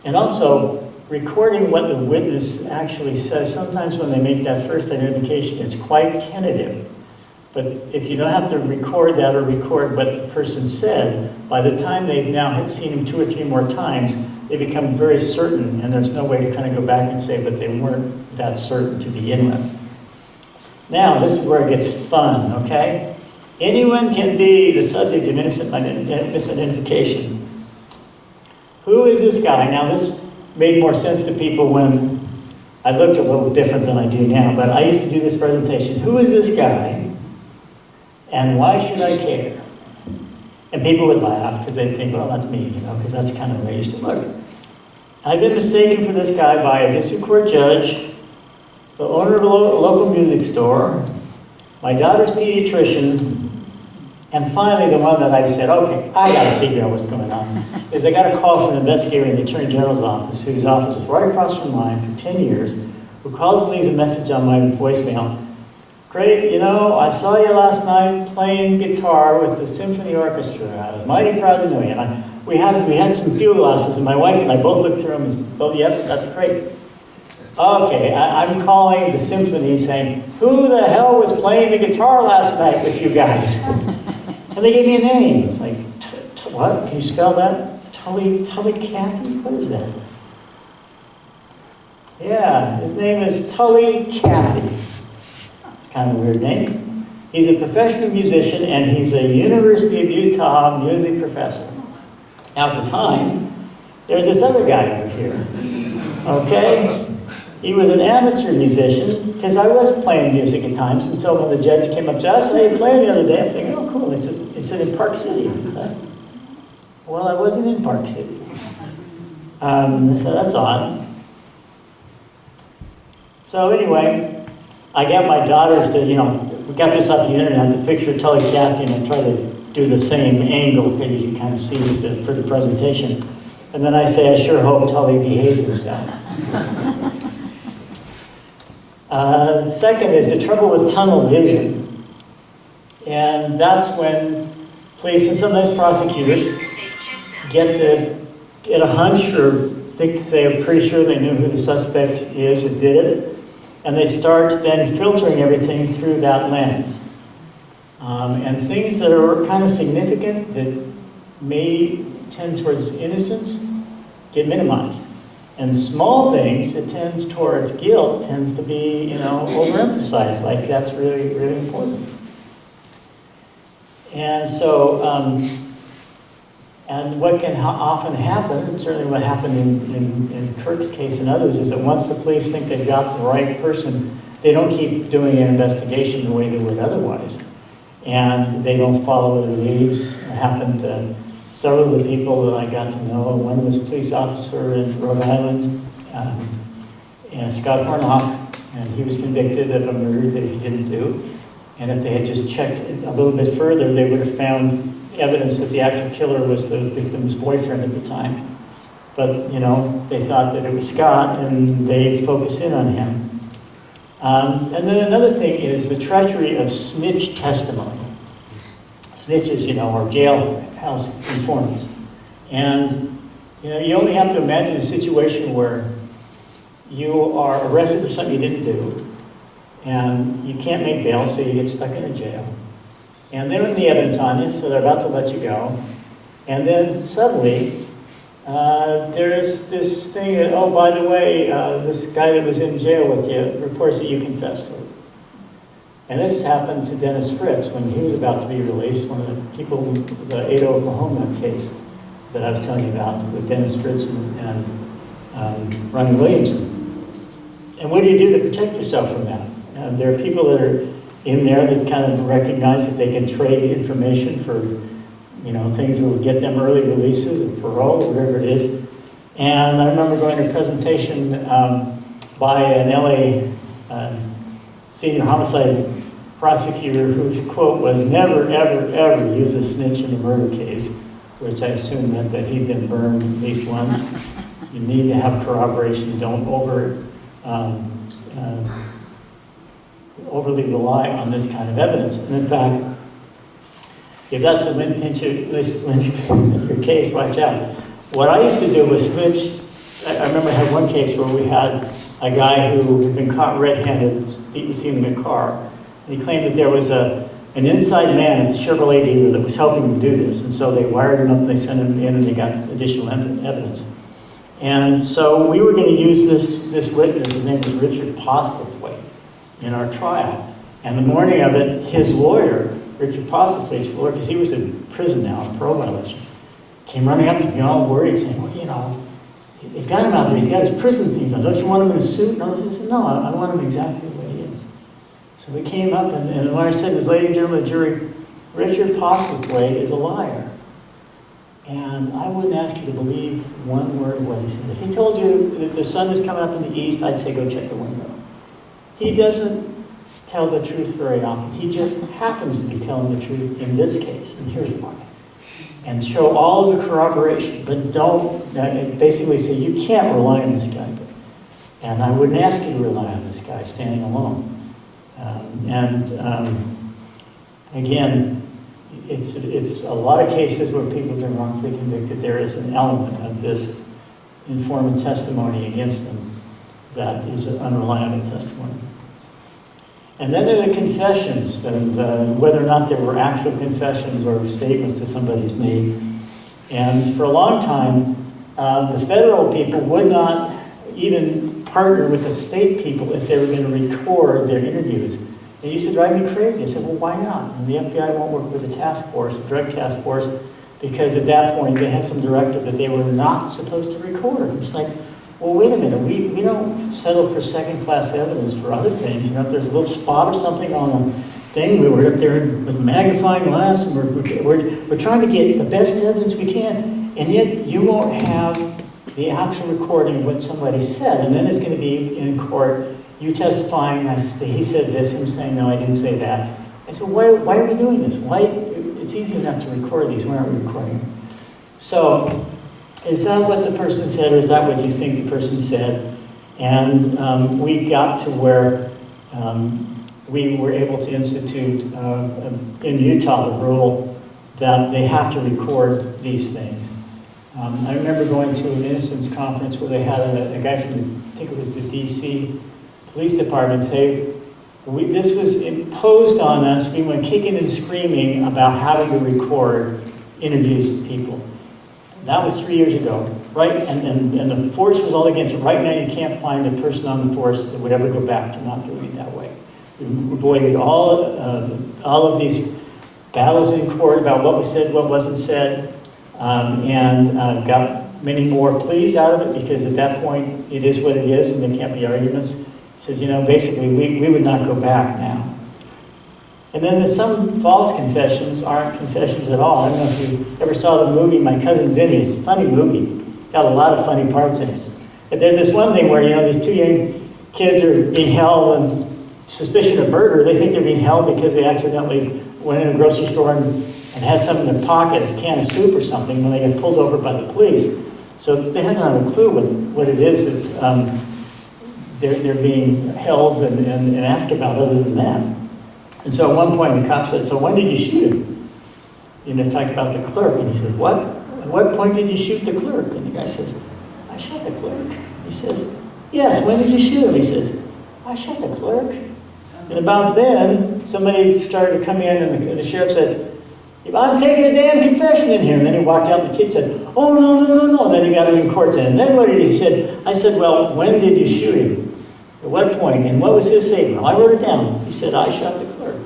And also, recording what the witness actually says. Sometimes when they make that first identification, it's quite tentative. But if you don't have to record that or record what the person said, by the time they've now had seen him 2 or 3 more times, they become very certain, and there's no way to kind of go back and say, but they weren't that certain to begin with. Now, this is where it gets fun, okay? Anyone can be the subject of innocent misidentification. Who is this guy? Now, this made more sense to people when I looked a little different than I do now, but I used to do this presentation. Who is this guy, and why should I care? And people would laugh because they'd think, well, that's me, because that's kind of the way I used to look. I've been mistaken for this guy by a district court judge, the owner of a local music store, my daughter's pediatrician, and finally the one that I said, okay, I got to figure out what's going on. Is I got a call from an investigator in the Attorney General's office, whose office was right across from mine for 10 years, who calls and leaves a message on my voicemail. Great, I saw you last night playing guitar with the symphony orchestra. I was mighty proud to know you. And we had some field glasses, and my wife and I both looked through them and said, oh, yep, that's great. Okay, I'm calling the symphony saying, who the hell was playing the guitar last night with you guys? And they gave me a name. It's like, what? Can you spell that? Tully Cathy? What is that? Yeah, his name is Tully Cathy. Kind of a weird name. He's a professional musician, and he's a University of Utah music professor. Now, at the time, there's this other guy over here. Okay? He was an amateur musician, because I was playing music at times, and so when the judge came up to us, hey, you playing the other day, I'm thinking, oh, cool. He said in Park City. I thought, well, I wasn't in Park City. So that's odd. So anyway, I got my daughters to, we got this off the internet, the picture of Tully Cathy, and I tried to do the same angle that you can kind of see for the presentation. And then I say, I sure hope Tully behaves himself. Second is the trouble with tunnel vision. And that's when police and sometimes prosecutors get a hunch or think they're pretty sure they knew who the suspect is that did it, and they start then filtering everything through that lens. And things that are kind of significant that may tend towards innocence get minimized. And small things that tend towards guilt tends to be, overemphasized, like that's really, really important. And so, and what can often happen, certainly what happened in Kirk's case and others, is that once the police think they've got the right person, they don't keep doing an investigation the way they would otherwise. And they don't follow their leads. It happened to several of the people that I got to know. One was a police officer in Rhode Island, and Scott Hornoff, and he was convicted of a murder that he didn't do. And if they had just checked a little bit further, they would have found evidence that the actual killer was the victim's boyfriend at the time. But, they thought that it was Scott, and they focused in on him. And then another thing is the treachery of snitch testimony. Snitches, are jailhouse informants. And, you only have to imagine a situation where you are arrested for something you didn't do, and you can't make bail, so you get stuck in a jail. And they don't have the evidence on you, so they're about to let you go. And then suddenly, there's this thing that, oh, by the way, this guy that was in jail with you reports that you confessed to it. And this happened to Dennis Fritz when he was about to be released, one of the people in the Ada, Oklahoma case that I was telling you about with Dennis Fritz and Ronnie Williamson. And what do you do to protect yourself from that? And there are people that are in there that kind of recognize that they can trade information for things that will get them early releases or parole or whatever it is. And I remember going to a presentation by an LA senior homicide prosecutor whose quote was, "Never, ever, ever use a snitch in a murder case," which I assume meant that he'd been burned at least once. You need to have corroboration. Don't overly rely on this kind of evidence. And in fact, if that's the linchpin of your case, watch out. What I used to do with snitch, I remember I had one case where we had a guy who had been caught red-handed stealing a car. And he claimed that there was an inside man at the Chevrolet dealer that was helping him do this. And so they wired him up, and they sent him in, and they got additional evidence. And so we were going to use this witness, his name was Richard Postlethwaite, in our trial. And the morning of it, his lawyer, Richard Postlethwaite's lawyer, because he was in prison now, on parole violation, came running up to me all worried, saying, "Well, they've got him out there, he's got his prison things on. Don't you want him in a suit?" And I said, "No, I want him exactly the way he is." So we came up, and what I said was, "Ladies and gentlemen of the jury, Richard Postlethwaite is a liar. And I wouldn't ask you to believe one word of what he said. If he told you that the sun is coming up in the east, I'd say go check the window. He doesn't tell the truth very often. He just happens to be telling the truth in this case, and here's why. And show all of the corroboration, but don't basically say you can't rely on this guy. And I wouldn't ask you to rely on this guy standing alone. Again, it's a lot of cases where people have been wrongfully convicted. There is an element of this informant testimony against them that is an unreliable testimony. And then there are the confessions, and whether or not there were actual confessions or statements that somebody's made. And for a long time, the federal people would not even partner with the state people if they were going to record their interviews. It used to drive me crazy. I said, well, why not? And the FBI won't work with a task force, a drug task force, because at that point they had some directive that they were not supposed to record. It's like, well, wait a minute, we don't settle for second-class evidence for other things. If there's a little spot or something on a thing, we were up there with a magnifying glass, and we're trying to get the best evidence we can, and yet you won't have the actual recording of what somebody said, and then it's going to be in court, you testifying, he said this, him saying, no, I didn't say that. I said, why are we doing this? It's easy enough to record these, why aren't we recording them? So, is that what the person said, or is that what you think the person said? And we got to where we were able to institute in Utah the rule that they have to record these things. I remember going to an innocence conference where they had a guy from, I think it was the DC Police Department, say, this was imposed on us. We went kicking and screaming about having to record interviews with people. That was 3 years ago, right? And the force was all against it. Right now, you can't find a person on the force that would ever go back to not doing it that way. We avoided all of these battles in court about what was said, what wasn't said, and got many more pleas out of it, because at that point, it is what it is, and there can't be arguments. It says, basically, we would not go back now. And then there's some false confessions aren't confessions at all. I don't know if you ever saw the movie My Cousin Vinny. It's a funny movie. Got a lot of funny parts in it. But there's this one thing where, these two young kids are being held on suspicion of murder. They think they're being held because they accidentally went in a grocery store and had something in their pocket, a can of soup or something, when they get pulled over by the police. So they hadn't had a clue what it is that they're being held and asked about other than that. And so at one point the cop says, so when did you shoot him? Talked about the clerk. And he says, what? At what point did you shoot the clerk? And the guy says, I shot the clerk. He says, yes, when did you shoot him? He says, I shot the clerk. And about then, somebody started to come in, and the sheriff said, I'm taking a damn confession in here. And then he walked out, and the kid said, oh, no. And then he got him in court. And then what did he say? I said, well, when did you shoot him? At what point? And what was his statement? Well, I wrote it down. He said, I shot the clerk.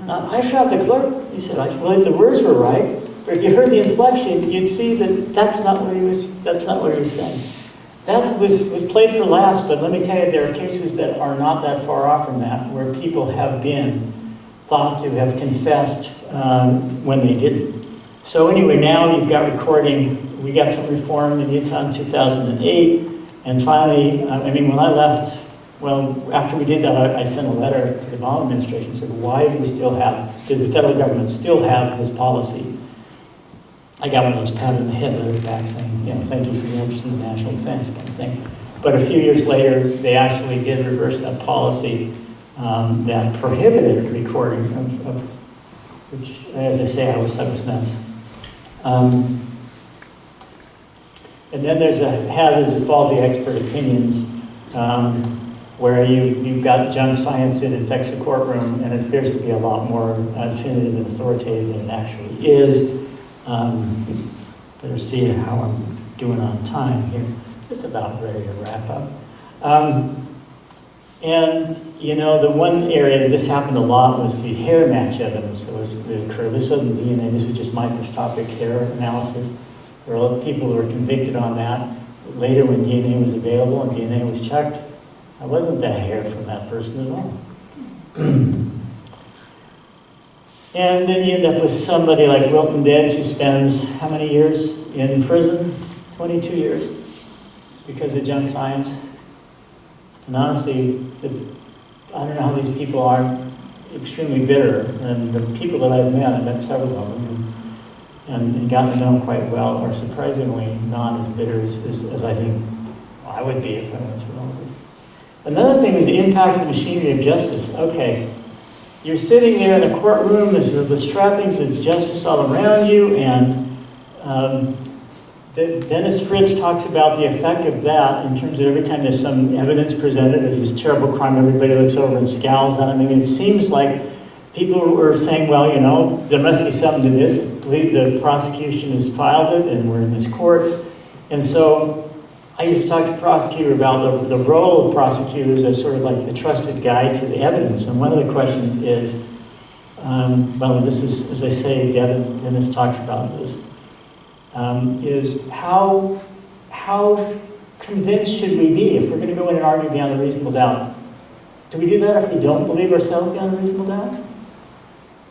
I shot the clerk? He said, well, the words were right, but if you heard the inflection, you'd see that that's not what he was saying. That was played for laughs, but let me tell you, there are cases that are not that far off from that, where people have been thought to have confessed when they didn't. So anyway, now you've got recording. We got some reform in Utah in 2008, and finally, when I left, after we did that, I sent a letter to the Obama administration and said, why do we still does the federal government still have this policy? I got one of those pat on the head letters back saying, thank you for your interest in the national defense kind of thing. But a few years later, they actually did reverse that policy that prohibited recording of which, as I say, I was nuts. And then there's a hazards of faulty expert opinions, where you've got junk science that infects the courtroom, and it appears to be a lot more definitive and authoritative than it actually is. Better see how I'm doing on time here. Just about ready to wrap up. The one area that this happened a lot was the hair match evidence that occurred. This wasn't DNA, this was just microscopic hair analysis. There were a lot of people who were convicted on that. Later, when DNA was available and DNA was checked, it wasn't the hair from that person at all. And then you end up with somebody like Wilton Dedge, who spends how many years in prison? 22 years, because of junk science. And honestly, I don't know how these people aren't extremely bitter. And the people that I've met several of them, and gotten to know them quite well, are surprisingly not as bitter as I think I would be if I went through all of this. Another thing is the impact of the machinery of justice. Okay, you're sitting there in a courtroom, there's the trappings of justice all around you, and Dennis Fritz talks about the effect of that in terms of every time there's some evidence presented, there's this terrible crime, everybody looks over and scowls at him. It seems like people were saying, well, there must be something to this. I believe the prosecution has filed it, and we're in this court. And so I used to talk to a prosecutor about the role of prosecutors as sort of like the trusted guide to the evidence. And one of the questions is, this is, as I say, Dennis talks about this, is how convinced should we be if we're going to go in and argue beyond a reasonable doubt? Do we do that if we don't believe ourselves beyond a reasonable doubt?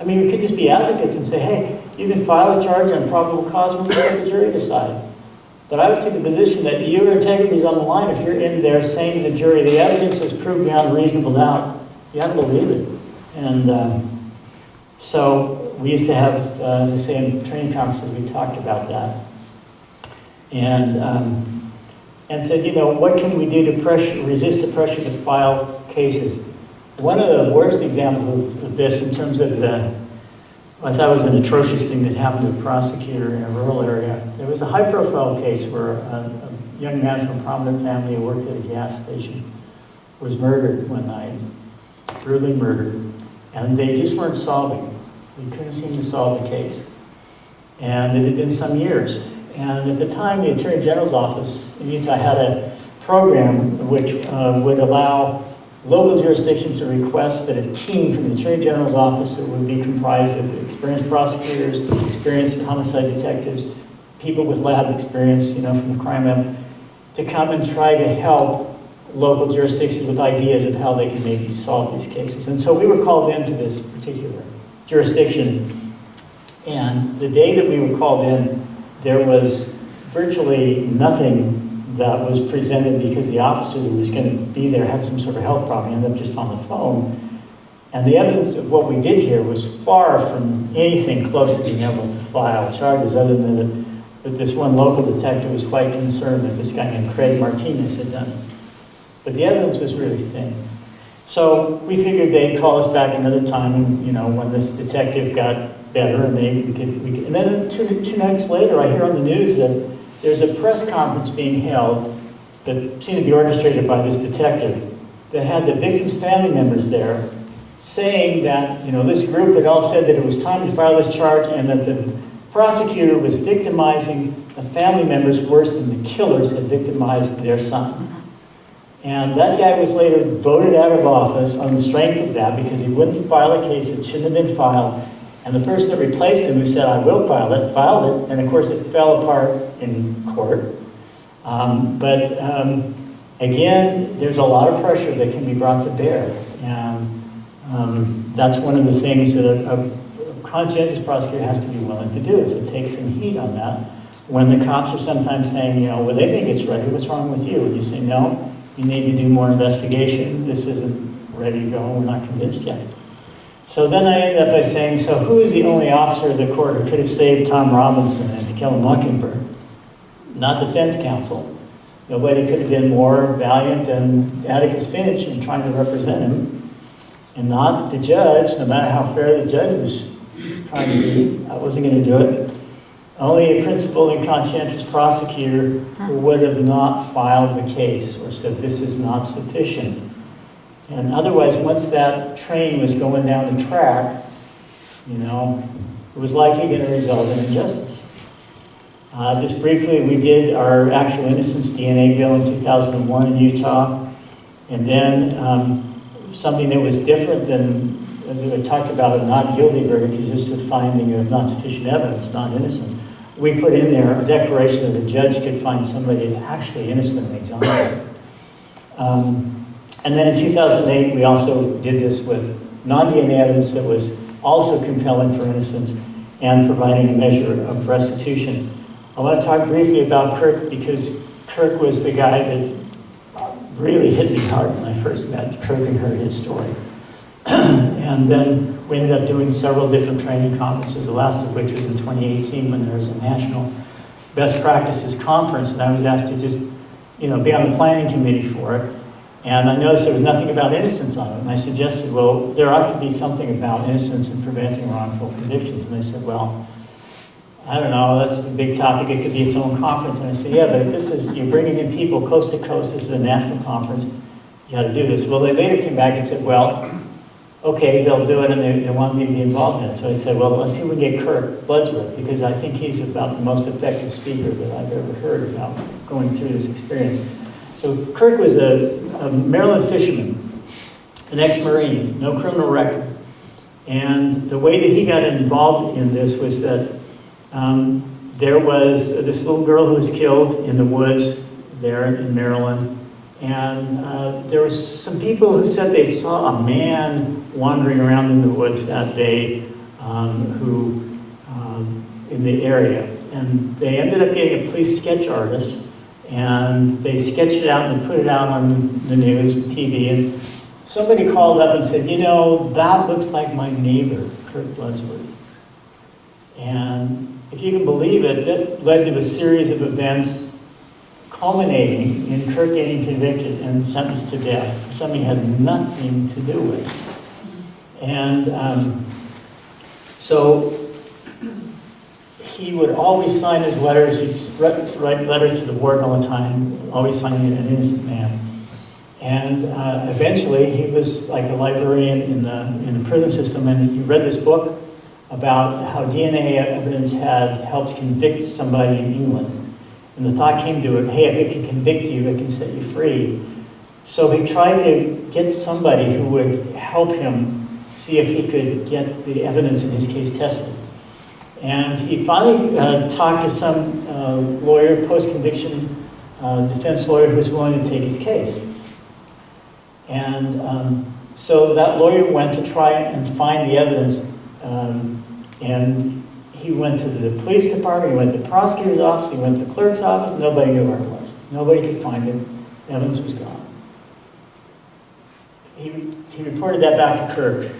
We could just be advocates and say, hey, you can file a charge on probable cause, we'll just let the jury decide. But I always take the position that your integrity is on the line if you're in there saying to the jury, the evidence is proved beyond a reasonable doubt. You have to believe it. And so we used to have, as I say, in training conferences, we talked about that. And said, what can we do to resist the pressure to file cases? One of the worst examples of this in terms of I thought it was an atrocious thing that happened to a prosecutor in a rural area. There was a high-profile case where a young man from a prominent family who worked at a gas station was murdered one night, brutally murdered, and they just weren't solving. They couldn't seem to solve the case. And it had been some years. And at the time, the Attorney General's office in Utah had a program which would allow local jurisdictions to request that a team from the Attorney General's office that would be comprised of experienced prosecutors, experienced homicide detectives, people with lab experience, from the crime lab, to come and try to help local jurisdictions with ideas of how they can maybe solve these cases. And so we were called into this particular jurisdiction, and the day that we were called in, there was virtually nothing that was presented because the officer who was going to be there had some sort of health problem. He ended up just on the phone. And the evidence of what we did here was far from anything close to being able to file charges, other than that this one local detective was quite concerned that this guy named Craig Martinez had done it. But the evidence was really thin. So we figured they'd call us back another time, and, when this detective got better, and we could. And then two nights later, I hear on the news that there's a press conference being held that seemed to be orchestrated by this detective that had the victims' family members there saying that, this group had all said that it was time to file this charge and that the prosecutor was victimizing the family members worse than the killers had victimized their son. And that guy was later voted out of office on the strength of that because he wouldn't file a case that shouldn't have been filed. And the person that replaced him, who said, I will file it, filed it. And of course, it fell apart in court. Again, there's a lot of pressure that can be brought to bear. And that's one of the things that a conscientious prosecutor has to be willing to do, is to take some heat on that. When the cops are sometimes saying, well, they think it's ready, what's wrong with you? And you say, no, you need to do more investigation. This isn't ready to go, we're not convinced yet. So then I ended up by saying, so who is the only officer of the court who could have saved Tom Robinson and To Kill a Mockingbird? Not defense counsel. Nobody could have been more valiant than Atticus Finch in trying to represent him. And not the judge, no matter how fair the judge was trying to be. I wasn't going to do it. Only a principled and conscientious prosecutor who would have not filed the case or said this is not sufficient. And otherwise, once that train was going down the track, it was likely going to result in injustice. Just briefly, we did our actual innocence DNA bill in 2001 in Utah. And then something that was different than, as I talked about, a not guilty verdict is just a finding of not sufficient evidence, not innocence. We put in there a declaration that a judge could find somebody actually innocent and exonerated. And then in 2008, we also did this with non-DNA evidence that was also compelling for innocence and providing a measure of restitution. I want to talk briefly about Kirk, because Kirk was the guy that really hit me hard when I first met Kirk and heard his story. And then we ended up doing several different training conferences, the last of which was in 2018 when there was a national best practices conference, and I was asked to just, be on the planning committee for it. And I noticed there was nothing about innocence on it. And I suggested, well, there ought to be something about innocence and preventing wrongful convictions. And they said, well, I don't know, that's a big topic. It could be its own conference. And I said, yeah, but if this is, you're bringing in people coast to coast, this is a national conference, you got to do this. Well, they later came back and said, well, okay, they'll do it, and they want me to be involved in it. So I said, well, let's see if we can get Kirk Bloodsworth, because I think he's about the most effective speaker that I've ever heard about going through this experience. So Kirk was a Maryland fisherman, an ex-Marine, no criminal record. And the way that he got involved in this was that there was this little girl who was killed in the woods there in Maryland. And there was some people who said they saw a man wandering around in the woods that day in the area. And they ended up getting a police sketch artist, and they sketched it out and put it out on the news and TV. And somebody called up and said, that looks like my neighbor, Kirk Bloodsworth. And if you can believe it, that led to a series of events culminating in Kirk getting convicted and sentenced to death for something he had nothing to do with. And So he would always sign his letters. He'd write letters to the warden all the time, always signing an innocent man. And eventually, he was like a librarian in the prison system, and he read this book about how DNA evidence had helped convict somebody in England. And the thought came to him, hey, if it can convict you, it can set you free. So he tried to get somebody who would help him see if he could get the evidence in his case tested. And he finally talked to some lawyer, post-conviction defense lawyer, who was willing to take his case. And so that lawyer went to try and find the evidence, and he went to the police department, he went to the prosecutor's office, he went to the clerk's office. Nobody knew where it was. Nobody could find it. The evidence was gone. He reported that back to Kirk.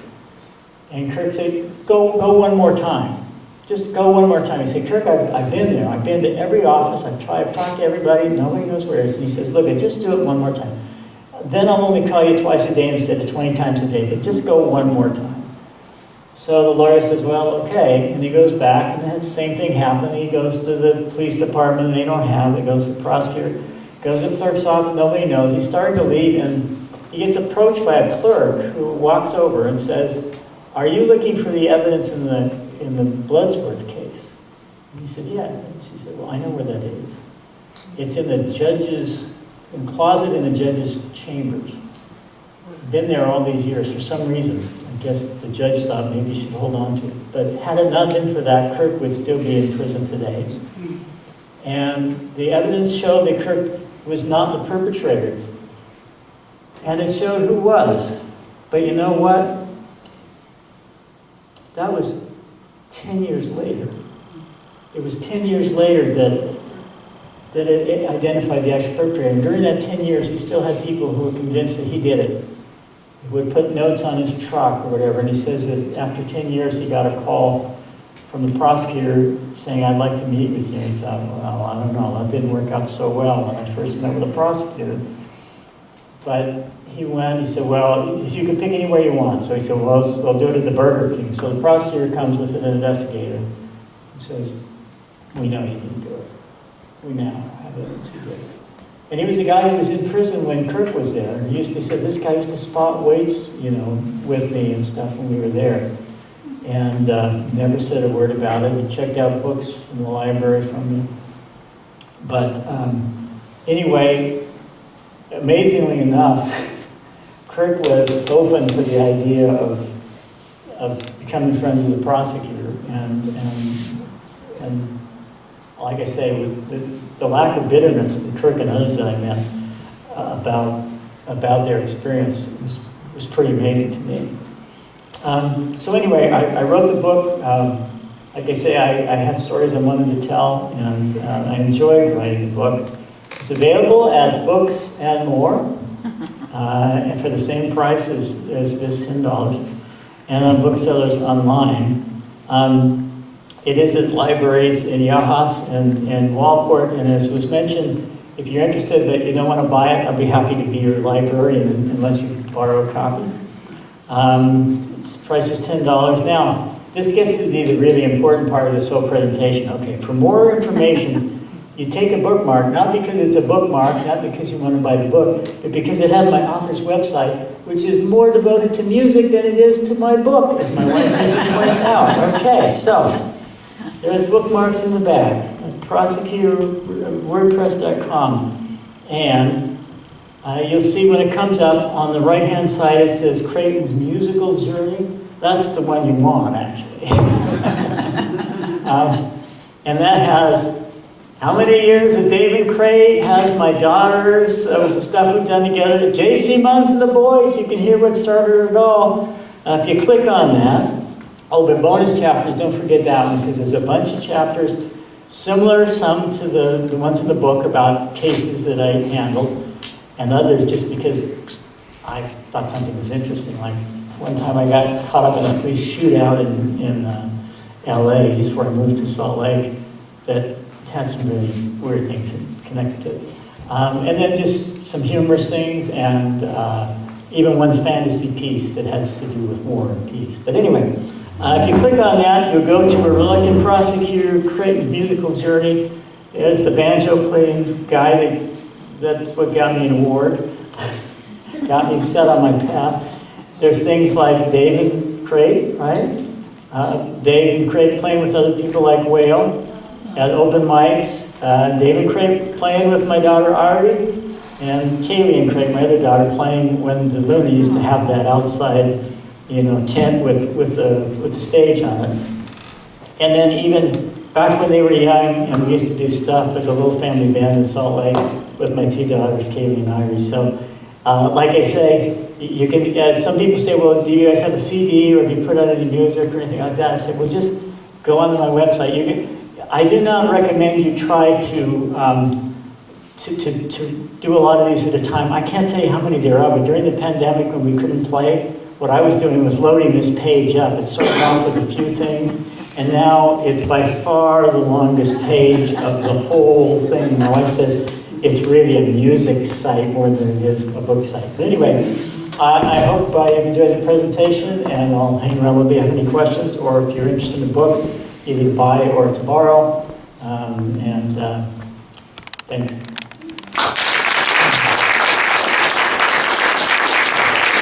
And Kirk said, go one more time. Just go one more time. He said, Kirk, I've been there. I've been to every office. I've talked to everybody. Nobody knows where it is. And he says, look, just do it one more time. Then I'll only call you twice a day instead of 20 times a day, but just go one more time. So the lawyer says, well, okay. And he goes back, and then the same thing happened. He goes to the police department, and they don't have it. He goes to the prosecutor, goes to the clerk's office, nobody knows. He's starting to leave, and he gets approached by a clerk who walks over and says, are you looking for the evidence in the Bloodsworth case? And he said, yeah. And she said, well, I know where that is. It's in the judge's closet in the judge's chambers. Been there all these years for some reason. I guess the judge thought maybe he should hold on to it. But had it not been for that, Kirk would still be in prison today. And the evidence showed that Kirk was not the perpetrator. And it showed who was. But you know what? That was 10 years later. It was 10 years later that it identified the actual perpetrator. And during that 10 years, he still had people who were convinced that he did it. He would put notes on his truck or whatever, and he says that after 10 years, he got a call from the prosecutor saying, I'd like to meet with you. And he thought, well, I don't know, that didn't work out so well when I first met with the prosecutor. But he went, he said, well, you can pick anywhere you want. So he said, well, I'll do it at the Burger King. So the prosecutor comes with an investigator and says, we know you didn't do it. We now have evidence you did it. And he was a guy who was in prison when Kirk was there. And he said, this guy used to spot weights, with me and stuff when we were there. And never said a word about it. He checked out books from the library from me. But anyway, amazingly enough, Kirk was open to the idea of becoming friends with the prosecutor. And like I say, it was the lack of bitterness that Kirk and others that I met about their experience was pretty amazing to me. So anyway, I wrote the book. Like I say, I had stories I wanted to tell, and I enjoyed writing the book. It's available at Books and More, and for the same price as this $10, and on booksellers online. It is at libraries in Yachats and Walport, and as was mentioned, if you're interested but you don't want to buy it, I'll be happy to be your librarian and let you borrow a copy. Its price is $10. Now, this gets to be the really important part of this whole presentation. Okay, for more information, you take a bookmark, not because it's a bookmark, not because you want to buy the book, but because it has my author's website, which is more devoted to music than it is to my book, as my wife usually points out. Okay, so there's bookmarks in the back, prosecutor, wordpress.com, and you'll see when it comes up on the right-hand side, it says Creighton's Musical Journey. That's the one you want, actually. And that has how many years of David Craig, has my daughters, stuff we've done together, J.C. Munns and the boys, you can hear what started it all. If you click on that, but bonus chapters, don't forget that one, because there's a bunch of chapters, similar some to the ones in the book about cases that I handled, and others just because I thought something was interesting. Like one time I got caught up in a police shootout in LA, just before I moved to Salt Lake, that had some really weird things connected to it. And then just some humorous things, and even one fantasy piece that has to do with war and peace. But anyway, If you click on that, you'll go to A Reluctant Prosecutor, Creighton Musical Journey. There's the banjo playing guy that's what got me an award, got me set on my path. There's things like Dave and Craig, right? Dave and Craig playing with other people like Whale at open mics. Dave and Craig playing with my daughter Ari, and Kaylee and Craig, my other daughter, playing when the Luna used to have that outside, tent with the stage on it. And then even back when they were young and we used to do stuff, there's a little family band in Salt Lake with my two daughters, Kaylee and Irie. So, like I say, you can. Some people say, "Well, do you guys have a CD or have you put out any music or anything like that?" I say, "Well, just go onto my website." I do not recommend you try to do a lot of these at a time. I can't tell you how many there are, but during the pandemic when we couldn't play, what I was doing was loading this page up. It started off with a few things, and now it's by far the longest page of the whole thing. My wife says it's really a music site more than it is a book site. But anyway, I hope you've enjoyed the presentation, and I'll hang around a little bit if you have any questions, or if you're interested in the book, either to buy or to borrow. Thanks.